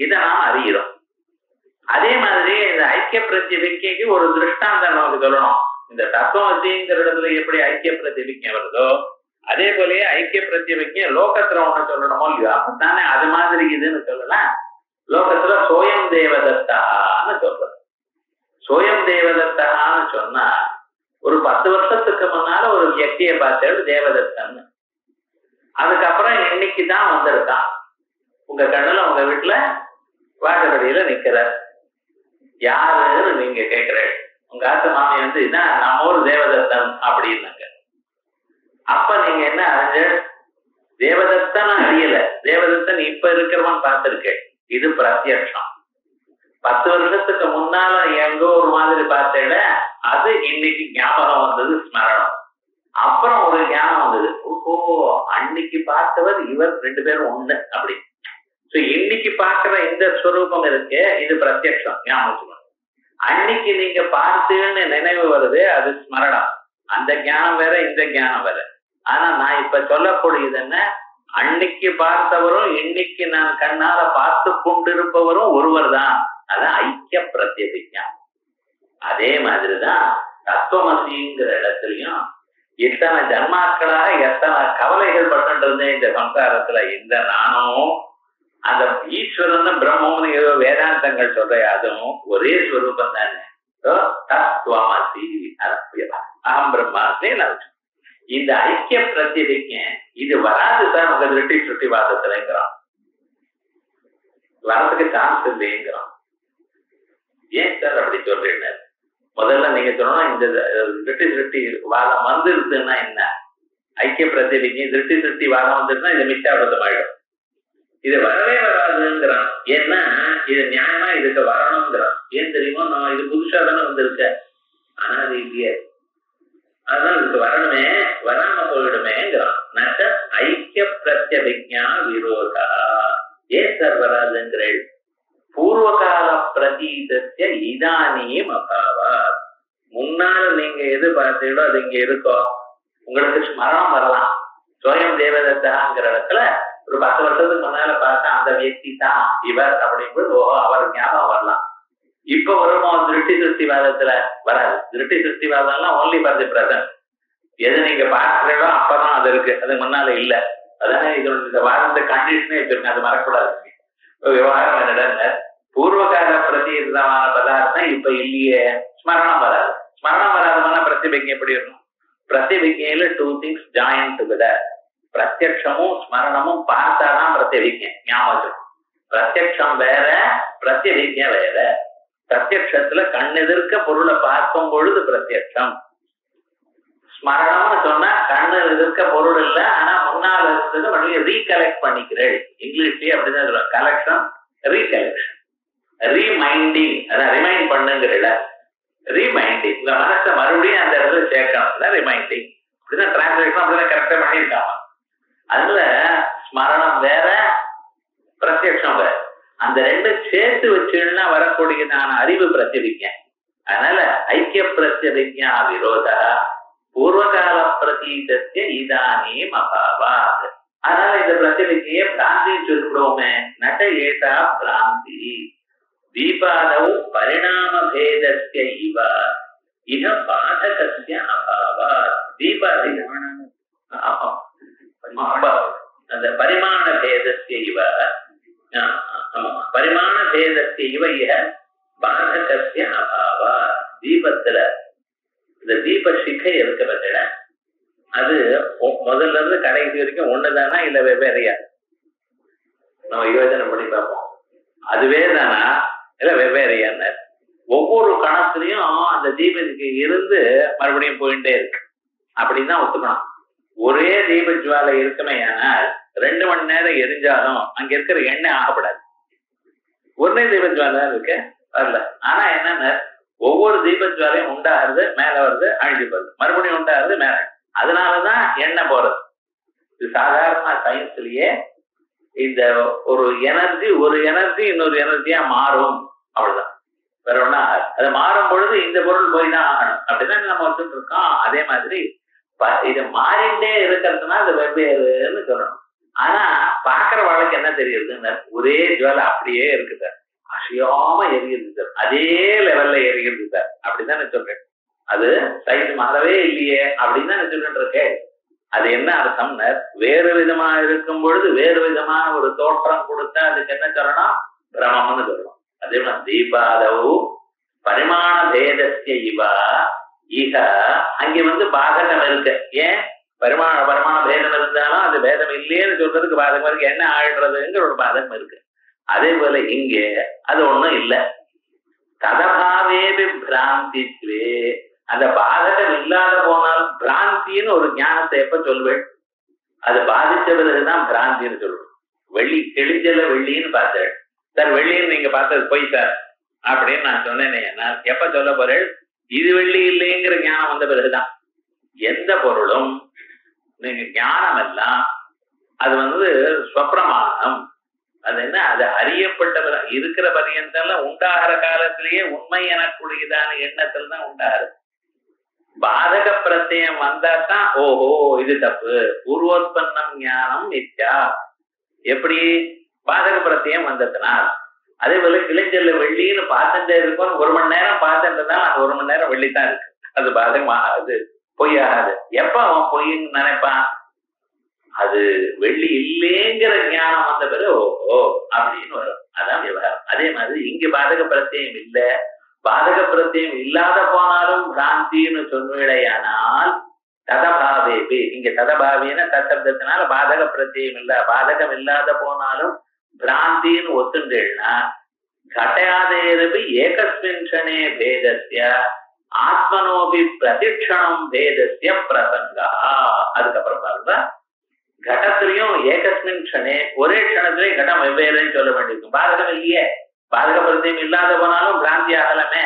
இதை நாம் அறிகிறோம். அதே மாதிரி இந்த ஐக்கிய பிரத்யபிக்கைக்கு ஒரு திருஷ்டாந்தம் நமக்கு சொல்லணும். இந்த தத்துவமசிங்கிற இடத்துல எப்படி ஐக்கிய பிரத்யபிக்கை வருதோ அதே போலயே ஐக்கிய பிரத்யபிக்கை லோகத்துல ஒண்ணு சொல்லணுமோ இல்லையோ, அப்பதானே அது மாதிரி இதுன்னு சொல்லலாம். லோகத்துல சோயம் தேவதத்தான்னு சொல்றது. சோயம் தேவதத்தான்னு சொன்னா ஒரு 10 வருஷத்துக்கு முன்னால ஒரு வியக்தியை பார்த்தேன் தேவதத்தன்னு. அதுக்கப்புறம் இன்னைக்குதான் வந்திருக்கான் உங்க கண்ணுல, உங்க வீட்டுல வாசப்படியில நிக்கிறார். யாருன்னு நீங்க கேட்கிற உங்க ஆத்து மாமி வந்து இதான் நம்ம ஒரு தேவதத்தன் அப்படின்னாங்க. அப்ப நீங்க என்ன அறிஞ்ச, தேவதத்தன் அறியல, தேவதத்தன் இப்ப இருக்கிறவன் பார்த்திருக்கேன். இது பிரத்யட்சம். 10 வருஷத்துக்கு முன்னால எங்கோ ஒரு மாதிரி பார்த்தேன், அது இன்னைக்கு ஞாபகம் வந்தது, ஸ்மரணம். அப்புறம் ஒரு ஞானம் வந்தது, ஓஹோ அன்னைக்கு பார்த்தவர் இவர், 2 பேரும் ஒண்ணு அப்படி. இன்னைக்கு பார்க்கிற இந்த ஸ்வரூபம் இருக்கு, இது பிரத்யட்சம், ஞாபகம். அன்னைக்கு நீங்க பார்த்தேன்னு நினைவு வருது, அது ஸ்மரணம். அந்த ஞானம் வேற, இந்த ஞானம் வேற. ஆனா நான் இப்ப சொல்லக்கூடியது என்ன, அன்னைக்கு பார்த்தவரும் இன்னைக்கு நான் கண்ணால பார்த்து கொண்டிருப்பவரும் ஒருவர் தான். அதான் ஐக்கிய பிரத்யபிக்ஞா. அதே மாதிரிதான் தத்துவமசிங்கிற இடத்துலயும் இத்தனை ஜன்மாக்களாக எத்தனை கவலைகள் பட்டு இருந்தேன் இந்த சம்சாரத்துல. இந்த நானும் அந்த ஈஸ்வரன் பிரம்மம்னு ஏதோ வேதாந்தங்கள் சொல்ற, அதுவும் ஒரே ஸ்வரூபம் தானே. தத்துவமசி அகம் பிரம்மாஸ்மி. இந்த ஐக்கிய பிரத்யபிக்ஞை இது வராது சார் உங்க திருஷ்டி சுட்டிவாதத்துலங்கிறான், வரதுக்கு சான்ஸ் இல்லைங்கிறான். ஏன் சார் அப்படி சொல்றீங்க? முதல்ல நீங்க சொல்லணும், இந்த திருஷ்டி சிருஷ்டி வாதம் வந்துருச்சுன்னா என்ன, ஐக்கிய பிரத்யபிக்ஞை திருஷ்டி சிருஷ்டி வாதம் வந்துருச்சுன்னா இது மிச்சாபத்தம் ஆயிடும். இது வரவே வராதுங்கிறான். ஏன்னா இது நியாயமா இதுக்கு வரணுங்கிறான். ஏன் தெரியுமா, நான் இது புதுசா தானே வந்திருக்க, ஆனா அது இல்லையே, அதனால இதுக்கு வரணுமே, வராம போயிடுமேங்கிறான். ஐக்கிய பிரத்யபிக்ஞா விரோதா. ஏன் சார் வராதுங்கிறேன், பூர்வகால பிரதீதத்திய இதானியும் அபாவா. முன்னால நீங்க எது பார்த்தீங்களோ அது இங்க இருக்கோ, உங்களுக்கு ஸ்மரணம் வரலாம். சோயம் தேவதத்தாங்கிற இடத்துல ஒரு 10 வருஷத்துக்கு முன்னால பார்த்தா அந்த வியக்தி தான் இவர் அப்படிங்கும்போது ஓஹோ அவர் ஞாபகம் வரலாம். இப்ப வருமோ திருஷ்டி சிருஷ்டிவாதத்துல வராது. திருஷ்டி சிருஷ்டிவாதம்லாம் ஒன்லி ஃபார் தி பிரசன்ட். எது நீங்க பார்க்கிறீங்களோ அப்பதான் அது இருக்கு, அது முன்னால இல்ல. அதானே இதோட வாரந்த கண்டிஷனே வச்சிருக்கேன், அது மறக்கூடாது. விவகாரம் என்னடா, பூர்வகால பிரதீதமான பதார்த்தம் இப்ப இல்லையே, ஸ்மரணம் வராது. ஸ்மரணம் வராதமான பிரத்யபிக்ஞை எப்படி இருக்கும்? பிரத்யபிக்ஞையில 2 things join together. பிரத்யக்ஷமும் ஸ்மரணமும் பார்த்தாதான் பிரத்யபிக்ஞை, ஞாபகம். பிரத்யக்ஷம் வேற, பிரத்யபிக்ஞை வேற. பிரத்யக்ஷத்துல கண்ணெதிர்க்க பொருளை பார்க்கும் பொழுது பிரத்யக்ஷம். ஸ்மரணம்னு சொன்னா கண்ணு எதிர்க்க பொருள் இல்லை, ஆனா முன்னால இருந்தது மறுபடியும் ரீகலெக்ட் பண்ணிக்கிறேன். இங்கிலீஷ்லயே அப்படிதான் சொல்லுவாங்க, கலெக்ஷன் ரீகலெக்ஷன். ரீமைண்டிங், அதான் ரிமைண்ட் பண்ணுங்கிற ரீமைண்டிங். இந்த மனசை மறுபடியும் அந்த இடத்துல சேர்க்கணும், ரிமைண்டிங். அப்படிதான் டிரான்ஸ்லேஷன் அப்படிதான் கரெக்டா பண்ணியிருக்காங்க. அதுல ஸ்மரணம் வேற, பிரத்யக்ஷம் வேற. அந்த 2 சேர்த்து வச்சுன்னா வரக்கூடியதான அறிவு பிரத்யபிக்ஞை. அதனால ஐக்கிய பிரத்யபிக்ஞா விரோத பூர்வகால பிரதீதத்திய இதானீம் அபாவாத். அதனால இந்த பிரச்சனைக்கையே பிராந்தின்னு சொல்லிவிடுவோமே. நட ஏதா பிராந்தி தீபாதவு பரிணாம பேதஸ்ய இவ இக பாதகஸ்ய அபாவாத். தீபாதி அந்த பரிமாண பேதஸ்ய இவ பரிமாண பேதஸ்ய இவ இக பாதகஸ்ய அபாவாத். தீபத்துல இந்த தீப சிகை இருக்க பத்தில அது முதல்ல இருந்து கடைசி வரைக்கும் ஒண்ணுதானா இல்ல வெவ்வேறையா? நம்ம யோசனை பண்ணி பார்ப்போம். அதுவே தானா இல்ல வெவ்வேறையான்னு. ஒவ்வொரு கணத்துலயும் அந்த தீபத்துக்கு இருந்து மறுபடியும் போயிட்டே இருக்கு அப்படின்னு தான் ஒத்துக்கணும். ஒரே தீப ஜுவாலை இருக்குமே, ஆனால் 2 மணி நேரம் எரிஞ்சாலும் அங்க இருக்கிற எண்ணெய் ஆகப்படாது. ஒரே தீப ஜுவாலை தான் இருக்கு வரல. ஆனா என்னன்னா ஒவ்வொரு தீப ஜுவாலையும் உண்டாகிறது, மேல வருது, அழிஞ்சு போகுது, மறுபடியும் உண்டாகிறது, மேல. அதனாலதான் எண்ணெய் போறது. இது சாதாரண சயின்ஸ்லயே இந்த ஒரு எனர்ஜி இன்னொரு எனர்ஜியா மாறும், அவ்வளவுதான். வேற ஒண்ணா அது மாறும் பொழுது இந்த பொருள் போய் தான் ஆகணும் அப்படிதான் நம்ம வந்துட்டு இருக்கோம். அதே மாதிரி இது மாறிண்டே இருக்கிறதுனா அது வெவ்வேறுன்னு சொல்லணும். ஆனா பாக்குற வாழ்க்கை என்ன தெரியுதுன்னு, ஒரே ஜுவாலை அப்படியே இருக்குது, அசையாம எரியுது சார், அதே லெவல்ல எரியுது சார் அப்படிதான் நான் சொல்றேன். அது சைஸ் மாறவே இல்லையே அப்படின்னு தான் சொல்லிட்டு இருக்கேன். அது என்ன அர்த்தம்னா, வேறு விதமா இருக்கும் பொழுது வேறு விதமான ஒரு தோற்றம் கொடுத்தா அதுக்கு என்ன சொல்லணும்? பிரமம்னு சொல்லணும். அதே மாதிரி தீபாதவு பரிமாண பேதஸ்ய இவா ஈக, அங்க பாதகம் இருக்கு. ஏன் பரிமாண பேதம் இருந்தாலும் அது பேதம் இல்லையேன்னு சொல்றதுக்கு பாதகம் இருக்கு. என்ன ஆயிடுறதுங்கிற ஒரு பாதகம் இருக்கு. அதே போல இங்கே அது ஒண்ணும் இல்லை. ததபாவேபி பிராந்தித்வே, அந்த பாதகம் இல்லாத போனாலும் பிராந்தின்னு ஒரு ஞானத்தை எப்ப சொல்வேன்? அது பாதிச்ச பிறகுதான் பிராந்தின்னு சொல்லுவேன். வெள்ளி தெளிஞ்சல வெள்ளின்னு பார்த்தேன் சார், வெள்ளின்னு நீங்க பார்த்தது போய் சார் அப்படின்னு நான் சொன்னேனே, எப்ப சொல்ல போறேன்? இது வெள்ளி இல்லைங்கிற ஞானம் வந்த பிறகுதான். எந்த பொருளும் நீங்க ஞானம் எல்லாம் அது ஸ்வப்பிரமாணம். அது என்ன, அது அறியப்பட்ட இருக்கிற பரியந்தெல்லாம் உண்டாகிற காலத்திலேயே உண்மை எனக்கூடியதான எண்ணத்தில் தான் உண்டாகிறது. பாதக பிரத்யம் வந்தாதான் ஓஹோ இது தப்பு, பூர்வோத்பன்னம் ஞானம் மித்யா. எப்படி? பாதக பிரத்யம் வந்ததுனால். அதே போல கிளைஞ்சல்ல வெள்ளின்னு பார்த்துட்டே இருக்கும், 1 மணி நேரம் பார்த்துட்டுதான் அது 1 மணி நேரம் வெள்ளி தான் இருக்கு, அது பாதகம் ஆகாது, பொய்யாகாது. எப்ப அவன் பொய்ன்னு நினைப்பான்? அது வெள்ளி இல்லைங்கிற ஞானம் வந்த பிறகு ஓஹோ அப்படின்னு வரும். அதான் விவகாரம். அதே மாதிரி இங்க பாதக பிரத்யம் இல்ல, பாதக பிரத்யம் இல்லாத போனாலும் பிராந்தின்னு சொன்னிடையானால் ததபாவேபி, இங்க ததபாவின தத்தப்தத்தினால பாதக பிரத்யம் இல்ல, பாதகம் இல்லாத போனாலும் பிராந்தின்னு ஒத்துண்டேன்னா கட்டாதேரபி ஏகஸ்மின் க்ஷணே பேதஸ்ய ஆத்மனோபி பிரதிக்ஷணம் பேதஸ்ய பிரசங்கா. அதுக்கப்புறம் பாருங்க, கடத்திலையும் ஏகஸ்மின் க்ஷணே, ஒரே க்ஷணத்திலே கடம் வெவ்வேறுன்னு சொல்ல வேண்டியிருக்கும். பாதகம் இல்லையே, பாதக பிரத்தியம் இல்லாத போனாலும் பிராந்தி ஆகலாமே.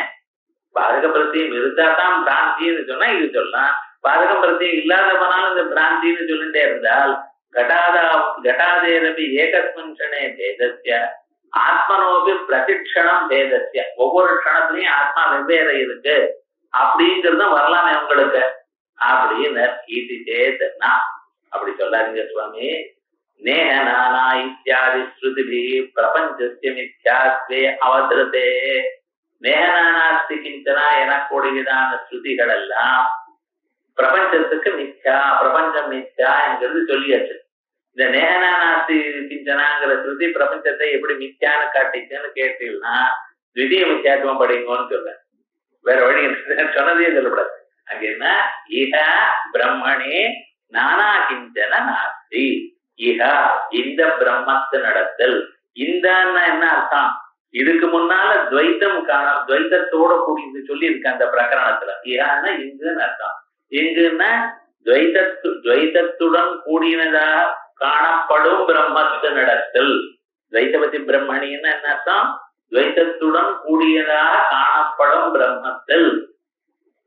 பாதக பிரத்தியம் இருந்தா தான் பிராந்தின்னு சொன்னா இது சொல்லலாம். பாதகம் பிரத்தியம் இல்லாத போனாலும் இந்த பிராந்தின்னு சொல்லிட்டே இருந்தால் கட்டாதேரபி ஏகஸ்மின் க்ஷணே பேதஸ்ய ஆத்மனோபி பிரதிக்ஷணம் பேதஸ்ய, ஒவ்வொரு க்ஷணத்திலையும் ஆத்மா வெவ்வேறு இருக்கு அப்படிங்கிறதும் வரலாமே உங்களுக்கு அப்படின்னு ஈட்டி சேதனா. அப்படி சொல்லாதீங்க சுவாமி. நேஹ நானா இத்தியாதி ஸ்ருதிபி பிரபஞ்சஸ்ய மித்யாத்வே அவதரதே. நேஹ நானாஸ்தி கிஞ்சனா எனக்கூடியதான ஸ்ருதிகள் எல்லாம் பிரபஞ்சத்துக்கு மித்யா, பிரபஞ்சம் மித்யா என்கிறது சொல்லியாச்சு. இந்த நேஹ நானாஸ்தி கிஞ்சனாங்கிற ஸ்ருதி பிரபஞ்சத்தை எப்படி மித்யான்னு காட்டிச்சுன்னு கேட்டீங்கன்னா திவ்ய மித்யாத்துவம் படிங்கன்னு சொல்றேன். வேற வழி சொன்னதே சொல்லப்படாது. அங்க என்ன, இஹ பிரம்மணே நானா கிஞ்சன நாஸ்தி. இஹா இந்த பிரம்மத்து நடத்தல். இந்த என்ன அர்த்தம்? இதுக்கு முன்னால துவைத்தம் துவைத்தத்தோட கூடியது சொல்லி இருக்கு அந்த பிரகரணத்துல. இஹான்னா இங்குன்னு அர்த்தம். இங்குன்னா துவைத்தத்துடன் கூடினதா காணப்படும் பிரம்மத்து நடத்தல். துவைத்தபதி பிரம்மணின்னு என்ன அர்த்தம்? துவைத்தத்துடன் கூடியதாக காணப்படும் பிரம்மத்தில்.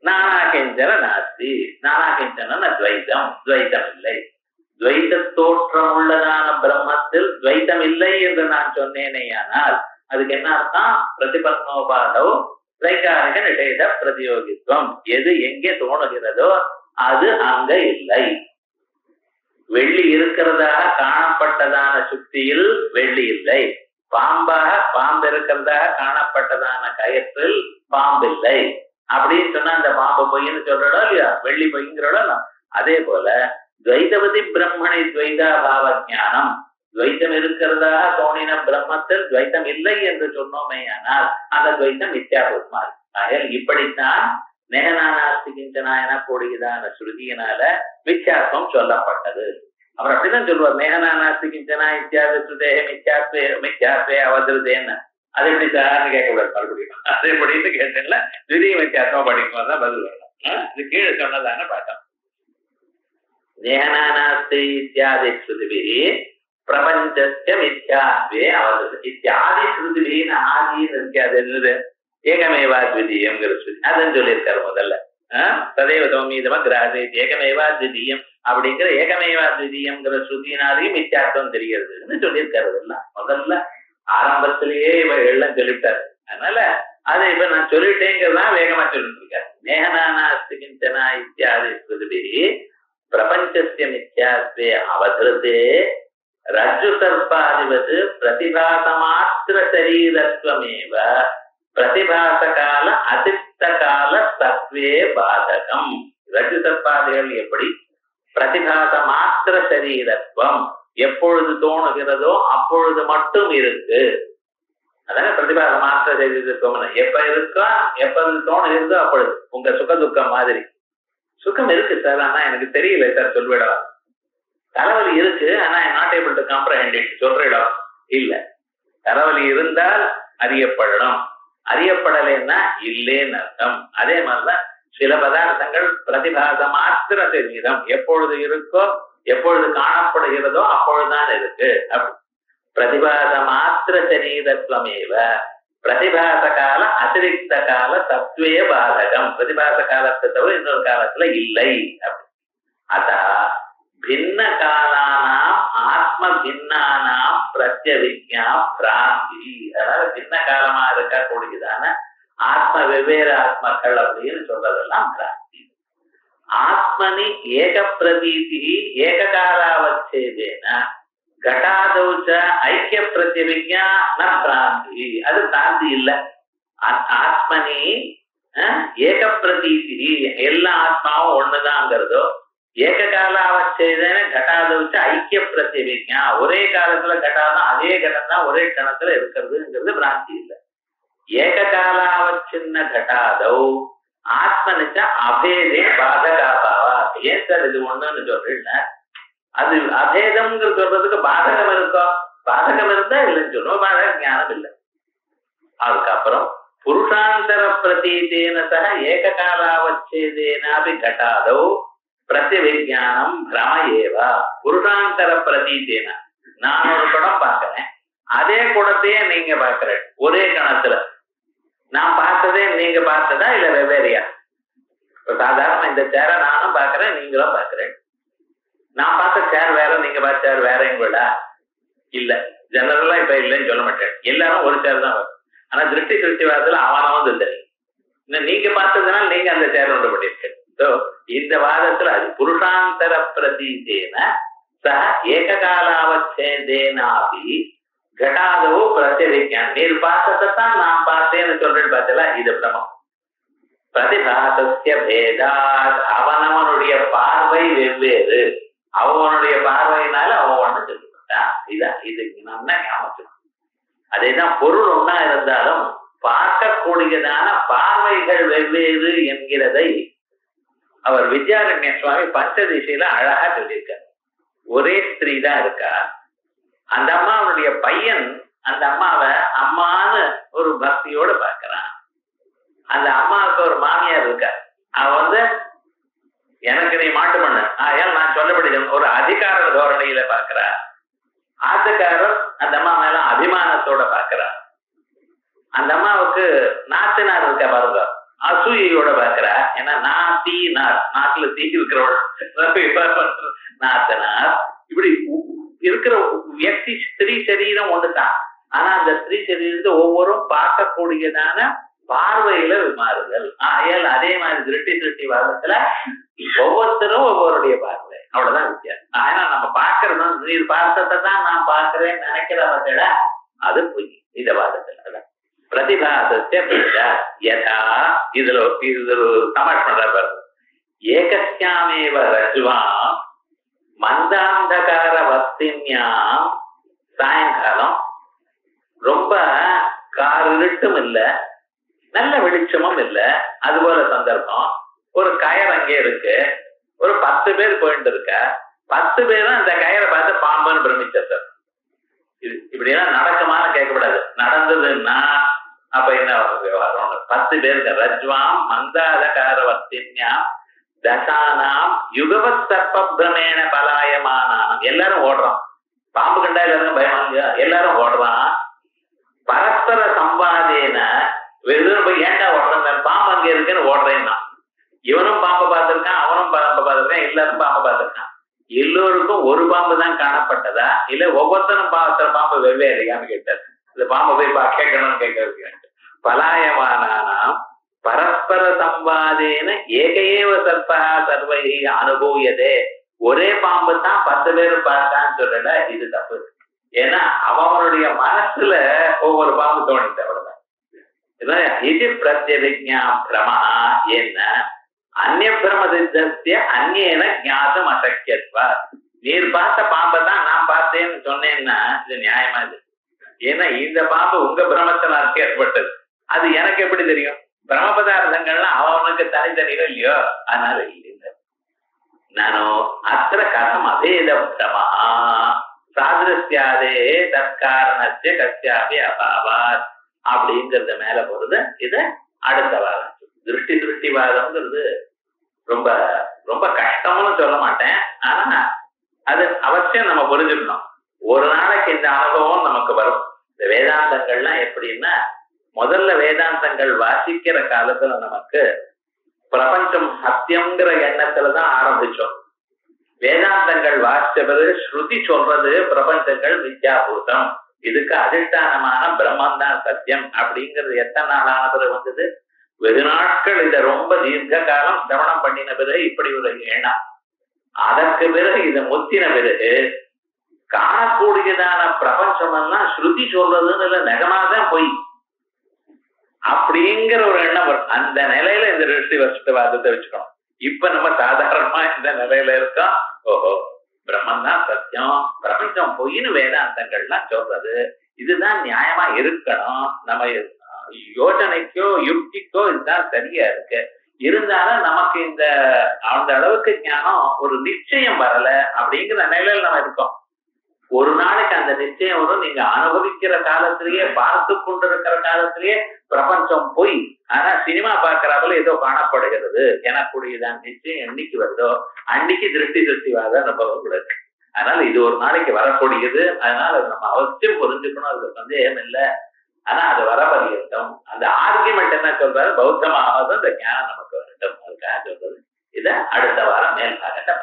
நானா கிஞ்சன நாஸ்தி. நானா கிஞ்சன துவைத்தம், துவைத்தம் இல்லை. துவைத்த தோற்றம் உள்ளதான பிரம்மத்தில் துவைத்தம் இல்லை என்று நான் சொன்னேனேயானால் அதுக்கு என்ன அர்த்தம்? பிரதிபன்னோபாதோ திரைகாரிக நிஷேத பிரதியோகித்துவம். எது எங்கே தோணுகிறதோ அது அங்க இல்லை. வெள்ளி இருக்கிறதாக காணப்பட்டதான சுத்தியில் வெள்ளி இல்லை. பாம்பு இருக்கிறதாக காணப்பட்டதான கயற்றில் பாம்பு இல்லை அப்படின்னு சொன்னா அந்த பாம்பு பொய்ன்னு சொல்றோம் இல்லையா, வெள்ளி பொய்ங்கிறோம். அதே போல துவைதவதி பிரம்மணி துவைதா பாவ ஞானம், துவைத்தம் இருக்கிறதாக தோணின பிரம்மத்தில் துவைத்தம் இல்லை என்று சொன்னோமே, ஆனால் அந்த துவைத்தம் மித்யாபூர்வமா இருக்கு. இப்படித்தான் நேகநானாஸ்தி கிஞ்சனா என கூடியதான ஸ்ருதியினால மித்யாத்வம் சொல்லப்பட்டது. அவர் அப்படிதான் சொல்லுவார், நேகநானாஸ்தி கிஞ்சனா இத்தியாதி ஸ்ருதே மித்யாத்வே அவதிருதேன்னு. அது எப்படி சார்னு கேட்கக்கூடாது மறுபடியும். அது எப்படின்னு கேட்டேன்ல, திடீய மித்யாத்வம் படிக்கும் தான் பதில் வரணும். இது கீழே சொன்னதான பார்த்தோம். நேகநானாஸ்தி இத்தியாதி ஸ்ருதிபி பிரபஞ்சஸ்ய மித்யாத்வே அவதிருது. இத்தியாதி ஸ்ருதிபின்னு ஆதின்னு இருக்கு, அது என்னது ஏகமேவா த்விதீயம்ங்கிற ஸ்ருதி. அதான் சொல்லியிருக்காரு முதல்ல. ததேவ சௌமீதம கிராசே ஏகமேவா த்விதீயம் அப்படிங்கிற ஏகமேவா த்விதீயம்ங்கிற ஸ்ருதினாலையும் மித்யாத்வம் தெரிகிறதுன்னு சொல்லியிருக்காரு. எல்லாம் முதல்ல ஆரம்பத்திலேயே எல்லாம் சொல்லிட்டாரு. அதனால அதை இப்ப நான் சொல்லிட்டேங்கிறதான் வேகமா சொல்லிட்டு இருக்காரு. நேகநானாஸ்தி கிஞ்சனா இத்தியாதி ஸ்ருதிபி பிரபஞ்சஸ்ய மித்யாத்வே அவதிருதே ரஜ்ஜு சர்ப்பாதிபது பிரதிபாசமாத்திர சரீரத்வமேவ பிரதிபாசகால அதிர்ஷ்ட கால தத்வே பாதகம். ரஜ்ஜு சர்ப்பாதிகள் எப்படி பிரதிபாச மாத்திர சரீரத்துவம் எப்பொழுது தோணுகிறதோ அப்பொழுது மட்டும் இருக்கு. அதான பிரதிபாச மாத்திர சரீரத்துவம். எப்ப இருக்கோ எப்பொழுது தோணுகிறதோ அப்பொழுது. உங்க சுக துக்கம் மாதிரி சுகம் இருக்கு சார், ஆனா எனக்கு தெரியல சார் சொல்லிடலாம். தலைவலி இருக்கு ஆனா not able to comprehend it சொல்லிடம் இல்ல. தலைவலி இருந்தால் அறியப்படணும், அறியப்படலைன்னா இல்லேன்னு அர்த்தம். அதே மாதிரிதான் சில பதார்த்தங்கள் பிரதிபாச மாத்திர சரீரம் எப்பொழுது இருக்கோ எப்பொழுது காணப்படுகிறதோ அப்பொழுதுதான் இருக்கு. பிரதிபாச மாத்திர சரீரத்வமேவ பிரதிபாச கால அதிரிக்த கால தத்வே பாதகம். பிரதிபாச காலத்தை தவிர இன்னொரு காலத்துல இல்லை. அத பின்ன காலானாம் ஆத்ம பின்னானாம் பிரத்யவிஜ்ஞா பிராந்தி. அதனால பின்ன காலமா இருக்கக்கூடியதான ஆத்ம வெவ்வேறு ஆத்மக்கள் அப்படின்னு சொல்றதெல்லாம் பிராந்தி. ஆத்மனி ஏக பிரதீதி ஏககாலாவச்சேதேன கட்டாதௌச்ச ஐக்கிய பிரத்யவிஜ்ஞா ந பிராந்தி. அது பிராந்தி இல்ல. ஆத்மனி ஏக பிரதீதி எல்லா ஆத்மாவும் ஒண்ணுதாங்கிறதோ ஏககாலாவச்சேதேன கட்டாதௌச்ச ஐக்கிய பிரத்யவிஜ்ஞா ஒரே காலத்துல கட்டாதான் அதே கட்டம் தான் ஒரே கணத்துல இருக்கிறதுங்கிறது பிராந்தி இல்லை. ஏககாலாவச்சின்ன கட்டாதௌ ஆத்மனிச்ச அபேதே பாதகாபாவா. ஏன் சார் இது ஒண்ணுன்னு சொல்றீங்க? அது அபேதம்ங்கிற சொல்றதுக்கு பாதகம் இருக்கோ? பாதகம் இருந்தா இல்லைன்னு சொல்லுவோம், பாதக ஞானம் இல்லை. அதுக்கப்புறம் புருஷாந்தர பிரதீதேன சக ஏககாலாவச்சேதேனாபி கட்டாதௌ பிரத்யவிஜானம் பிரம ஏவா. புருஷாந்தர பிரதீதேன நான் ஒரு குடம் பார்க்கிறேன், அதே குடத்தையே நீங்க பார்க்கிறேன் ஒரே கணத்துல. நான் பார்த்ததே நீங்க பார்த்ததா இல்ல வெவ்வேறையா? சாதாரண இந்த சேரை நானும் பார்க்கிறேன் நீங்களும் பார்க்கிறேன். நான் பார்த்த சேர் வேற நீங்க பார்த்த சேர் வேறங்களா? இல்ல, ஜெனரலா இப்ப இல்லைன்னு சொல்ல மாட்டேன். எல்லாரும் ஒரு சேர் தான் வரும். ஆனா திருஷ்டிவாதத்துல அவனவன் தெரியும். இன்னும் நீங்க பார்த்ததுனால நீங்க அந்த சேர் ஒன்று பண்ணிருக்கேன். இந்த வாதத்துல அது புருஷாந்தர பிரதீதேன ச ஏககாலாவச்சேதேனாபி கட்டாதோ பிரத்யவிஜ்ஞானம். நீர் பார்த்ததான் நான் பார்த்தேன்னு சொல்றேன்னு பார்த்தல, இது பிரமம். பிரதிபாசஸ்ய பேதாத் அவனவனுடைய பார்வை வெவ்வேறு. அவனுடைய பார்வையினால அவன் ஒண்ணு சொல்லிவிட்டான். இதான் இது நம்ம ஞாபகம். அதேதான் பொருள் ஒன்னா இருந்தாலும் பார்க்கக்கூடியதான பார்வைகள் வெவ்வேறு என்கிறதை அவர் வித்யாரண்ய சுவாமி பஞ்சதிசையில அழகா சொல்லியிருக்கார். ஒரே ஸ்திரீ தான் இருக்கா. அந்த அம்மாவுடைய பையன் அந்த அம்மாவை அம்மான்னு ஒரு பக்தியோட பார்க்கிறான். அந்த அம்மாவுக்கு ஒரு மாமியார் இருக்கா. அவ எனக்கு நீ மாட்டு பண்ண ஆயால் நான் சொல்லப்படி ஒரு அதிகார தோரணையில பார்க்கிறா. ஆத்துக்காரர் அந்த அம்மா மேல அபிமானத்தோட பார்க்கிறா. அந்த அம்மாவுக்கு நாத்தினார் இருக்கா பாருங்க, அசூயோட பார்க்கிறா. ஏன்னா நாட்டுல தீ இருக்கிறவள் நாத்தனார். இப்படி இருக்கிற வியக்தி ஸ்திரீ சரீரம் ஒண்ணுதான். ஆனா அந்த ஸ்திரீ சரீரத்தை ஒவ்வொரும் பார்க்கக்கூடியதான பார்வையில மாறுதல். ஆயால் அதே மாதிரி திருட்டி வாதத்துல ஒவ்வொருத்தரும் ஒவ்வொருடைய பார்வை, அவ்வளவுதான் வித்தியாசம். ஆனா நம்ம பார்க்கறது நீர் பார்த்ததை தான் நான் பார்க்கிறேன் நினைக்கிற வகையில அது பொய். இந்த வாதத்துல பிரதிபாதத்தை யதா இதுல இது ஒரு சமர்ப்பணம். ஏகஸ்யாமேவ ரஜ்வாம் மந்தாந்தகார வஸ்தின்யாம், சாயங்காலம் ரொம்ப காரிருட்டும் இல்ல நல்ல வெளிச்சமும் இல்ல, அது போல சந்தர்ப்பம். ஒரு கயர் அங்கே இருக்கு, ஒரு 10 பேர் போயிட்டு இருக்க, 10 பேரும் அந்த கயரை பார்த்து பாம்புன்னு பிரமிச்சார். இப்படி எல்லாம் நடக்குமான்னு கேட்கக்கூடாது. நடந்ததுன்னா அப்ப என்ன விவகாரம்? 10 பேருக்கு ரஜ்வாம் மந்தாதகார வஸ்தின்யாம் தசானாம் யுகவத் சர்ப்பபிரமேண பலாயமானாம். எல்லாரும் ஓடுறான், பாம்பு கண்டா எல்லாரும் பயமாங்க, எல்லாரும் ஓடுறான். பரஸ்பர சம்பாதேன போய் ஏண்டா ஓடுறான், பாம்பு அங்க இருக்குன்னு ஓடுறேன்னா இவனும் பாம்பை பார்த்திருக்கான், அவனும் பாம்பை பார்த்திருக்கான், எல்லாரும் பாம்பை பார்த்திருக்கான். எல்லோருக்கும் ஒரு பாம்பு தான் காணப்பட்டதா இல்ல ஒவ்வொருத்தரும் பார்த்த பாம்பு வெவ்வேறையான்னு கேட்டார். இந்த பாம்பை போய் கேட்கணும்னு கேட்கறதுக்கு பலாயமானாம் பரஸ்பர சம்பாதேன ஏகையேவ சர்ப்பா சர்வை அனுபவியதே. ஒரே பாம்பு தான் 10 பேர் பார்த்தான்னு சொல்லல, இது தப்பு. ஏன்னா அவனுடைய மனசுல ஒவ்வொரு பாம்பு தோணிச்சு, அவ்வளவுதான். இது பிரத்யதிஜா பிரமா. என்ன அந்நிய பிரம சித்தத்திய அந்நியன ஞாதம் அசக்கியத்வா. நீர் பார்த்த பாம்பை தான் நான் பார்த்தேன்னு சொன்னேன்னா இது நியாயமா? இது ஏன்னா இந்த பாம்பு உங்க பிரமத்தினால் ஏற்பட்டது, அது எனக்கு எப்படி தெரியும்? பிரம பதார்த்தங்கள்லாம் அவனுக்கு தனித்தனிகள் இல்லையோ, அதனால இல்லை. நானும் அத்திர கதம் அபேத பிரமா சாதிருஷ்யாதே தற்காரணத்தை கத்தியாவே அபாவார் அப்படிங்கறத மேல போறது. இத அடுத்த வாரம் திருஷ்டிவாதம்ங்கிறது ரொம்ப ரொம்ப கஷ்டம்னு சொல்ல மாட்டேன், ஆனா அது அவசியம் நம்ம புரிஞ்சுக்கணும். ஒரு நாளைக்கு இந்த அனுபவம் நமக்கு வரும். இந்த வேதாந்தங்கள்லாம் எப்படின்னா, முதல்ல வேதாந்தங்கள் வாசிக்கிற காலத்துல நமக்கு பிரபஞ்சம் சத்தியம்ங்கிற எண்ணத்துலதான் ஆரம்பிச்சோம். வேதாந்தங்கள் வாசிச்ச பிறகு ஸ்ருதி சொல்றது பிரபஞ்சங்கள் வித்யாபூதம், இதுக்கு அதிஷ்டானமான பிரம்மன் தான் சத்தியம் அப்படிங்கிறது எத்தனை நாளான பிறகு வந்தது? வெகு நாட்கள் இதை ரொம்ப தீர்க்க காலம் சிரவணம் பண்ணின பிறகு இப்படி ஒரு எண்ணம். அதற்கு பிறகு இதை முத்தின பிறகு காணக்கூடியதான பிரபஞ்சம் எல்லாம் ஸ்ருதி சொல்றதுன்னு இல்ல, நிஜமாதான் போய் அப்படிங்கிற ஒரு எண்ணம் வரும். அந்த நிலையில இந்த திருஷ்டி வஸ்துவாதத்தை வச்சுக்கணும். இப்ப நம்ம சாதாரணமா இந்த நிலையில இருக்கோம். ஓஹோ, பிரம்மன் தான் சத்தியம், பிரபஞ்சம் பொய்ன்னு வேதாந்தங்கள்லாம் சொல்றது, இதுதான் நியாயமா இருக்கணும். நம்ம யோசனைக்கோ யுக்திக்கோ இதுதான் சரியா இருக்கு. இருந்தாலும் நமக்கு இந்த அந்த அளவுக்கு ஞானம் ஒரு நிச்சயம் வரல அப்படிங்கிற நிலையில நம்ம இருக்கோம். ஒரு நாளைக்கு அந்த நிச்சயம் வரும். நீங்க அனுபவிக்கிற காலத்திலேயே பார்த்து கொண்டிருக்கிற காலத்திலேயே பிரபஞ்சம் போய், ஆனா சினிமா பார்க்கறாப்புல ஏதோ காணப்படுகிறது எனக்குரியதான் நிச்சயம் என்னைக்கு வருதோ அன்னைக்கு திருஷ்டிவாத அனுபவம் கூட இருக்கு. அதனால இது ஒரு நாளைக்கு வரக்கூடியது. அதனால நம்ம அவசியம் புரிஞ்சுக்கணும், அதுக்கு சந்தேகம் இல்லை. ஆனா அது வர பரியந்தம் அந்த ஆர்கியுமெண்ட் என்ன சொல்றாரு, பௌத்தமாவது அந்த ஞானம் நமக்கு வரட்டும், அதுக்காக சொல்றது. இதை அடுத்த வாரம் மேல் பார்க்கட்டும்.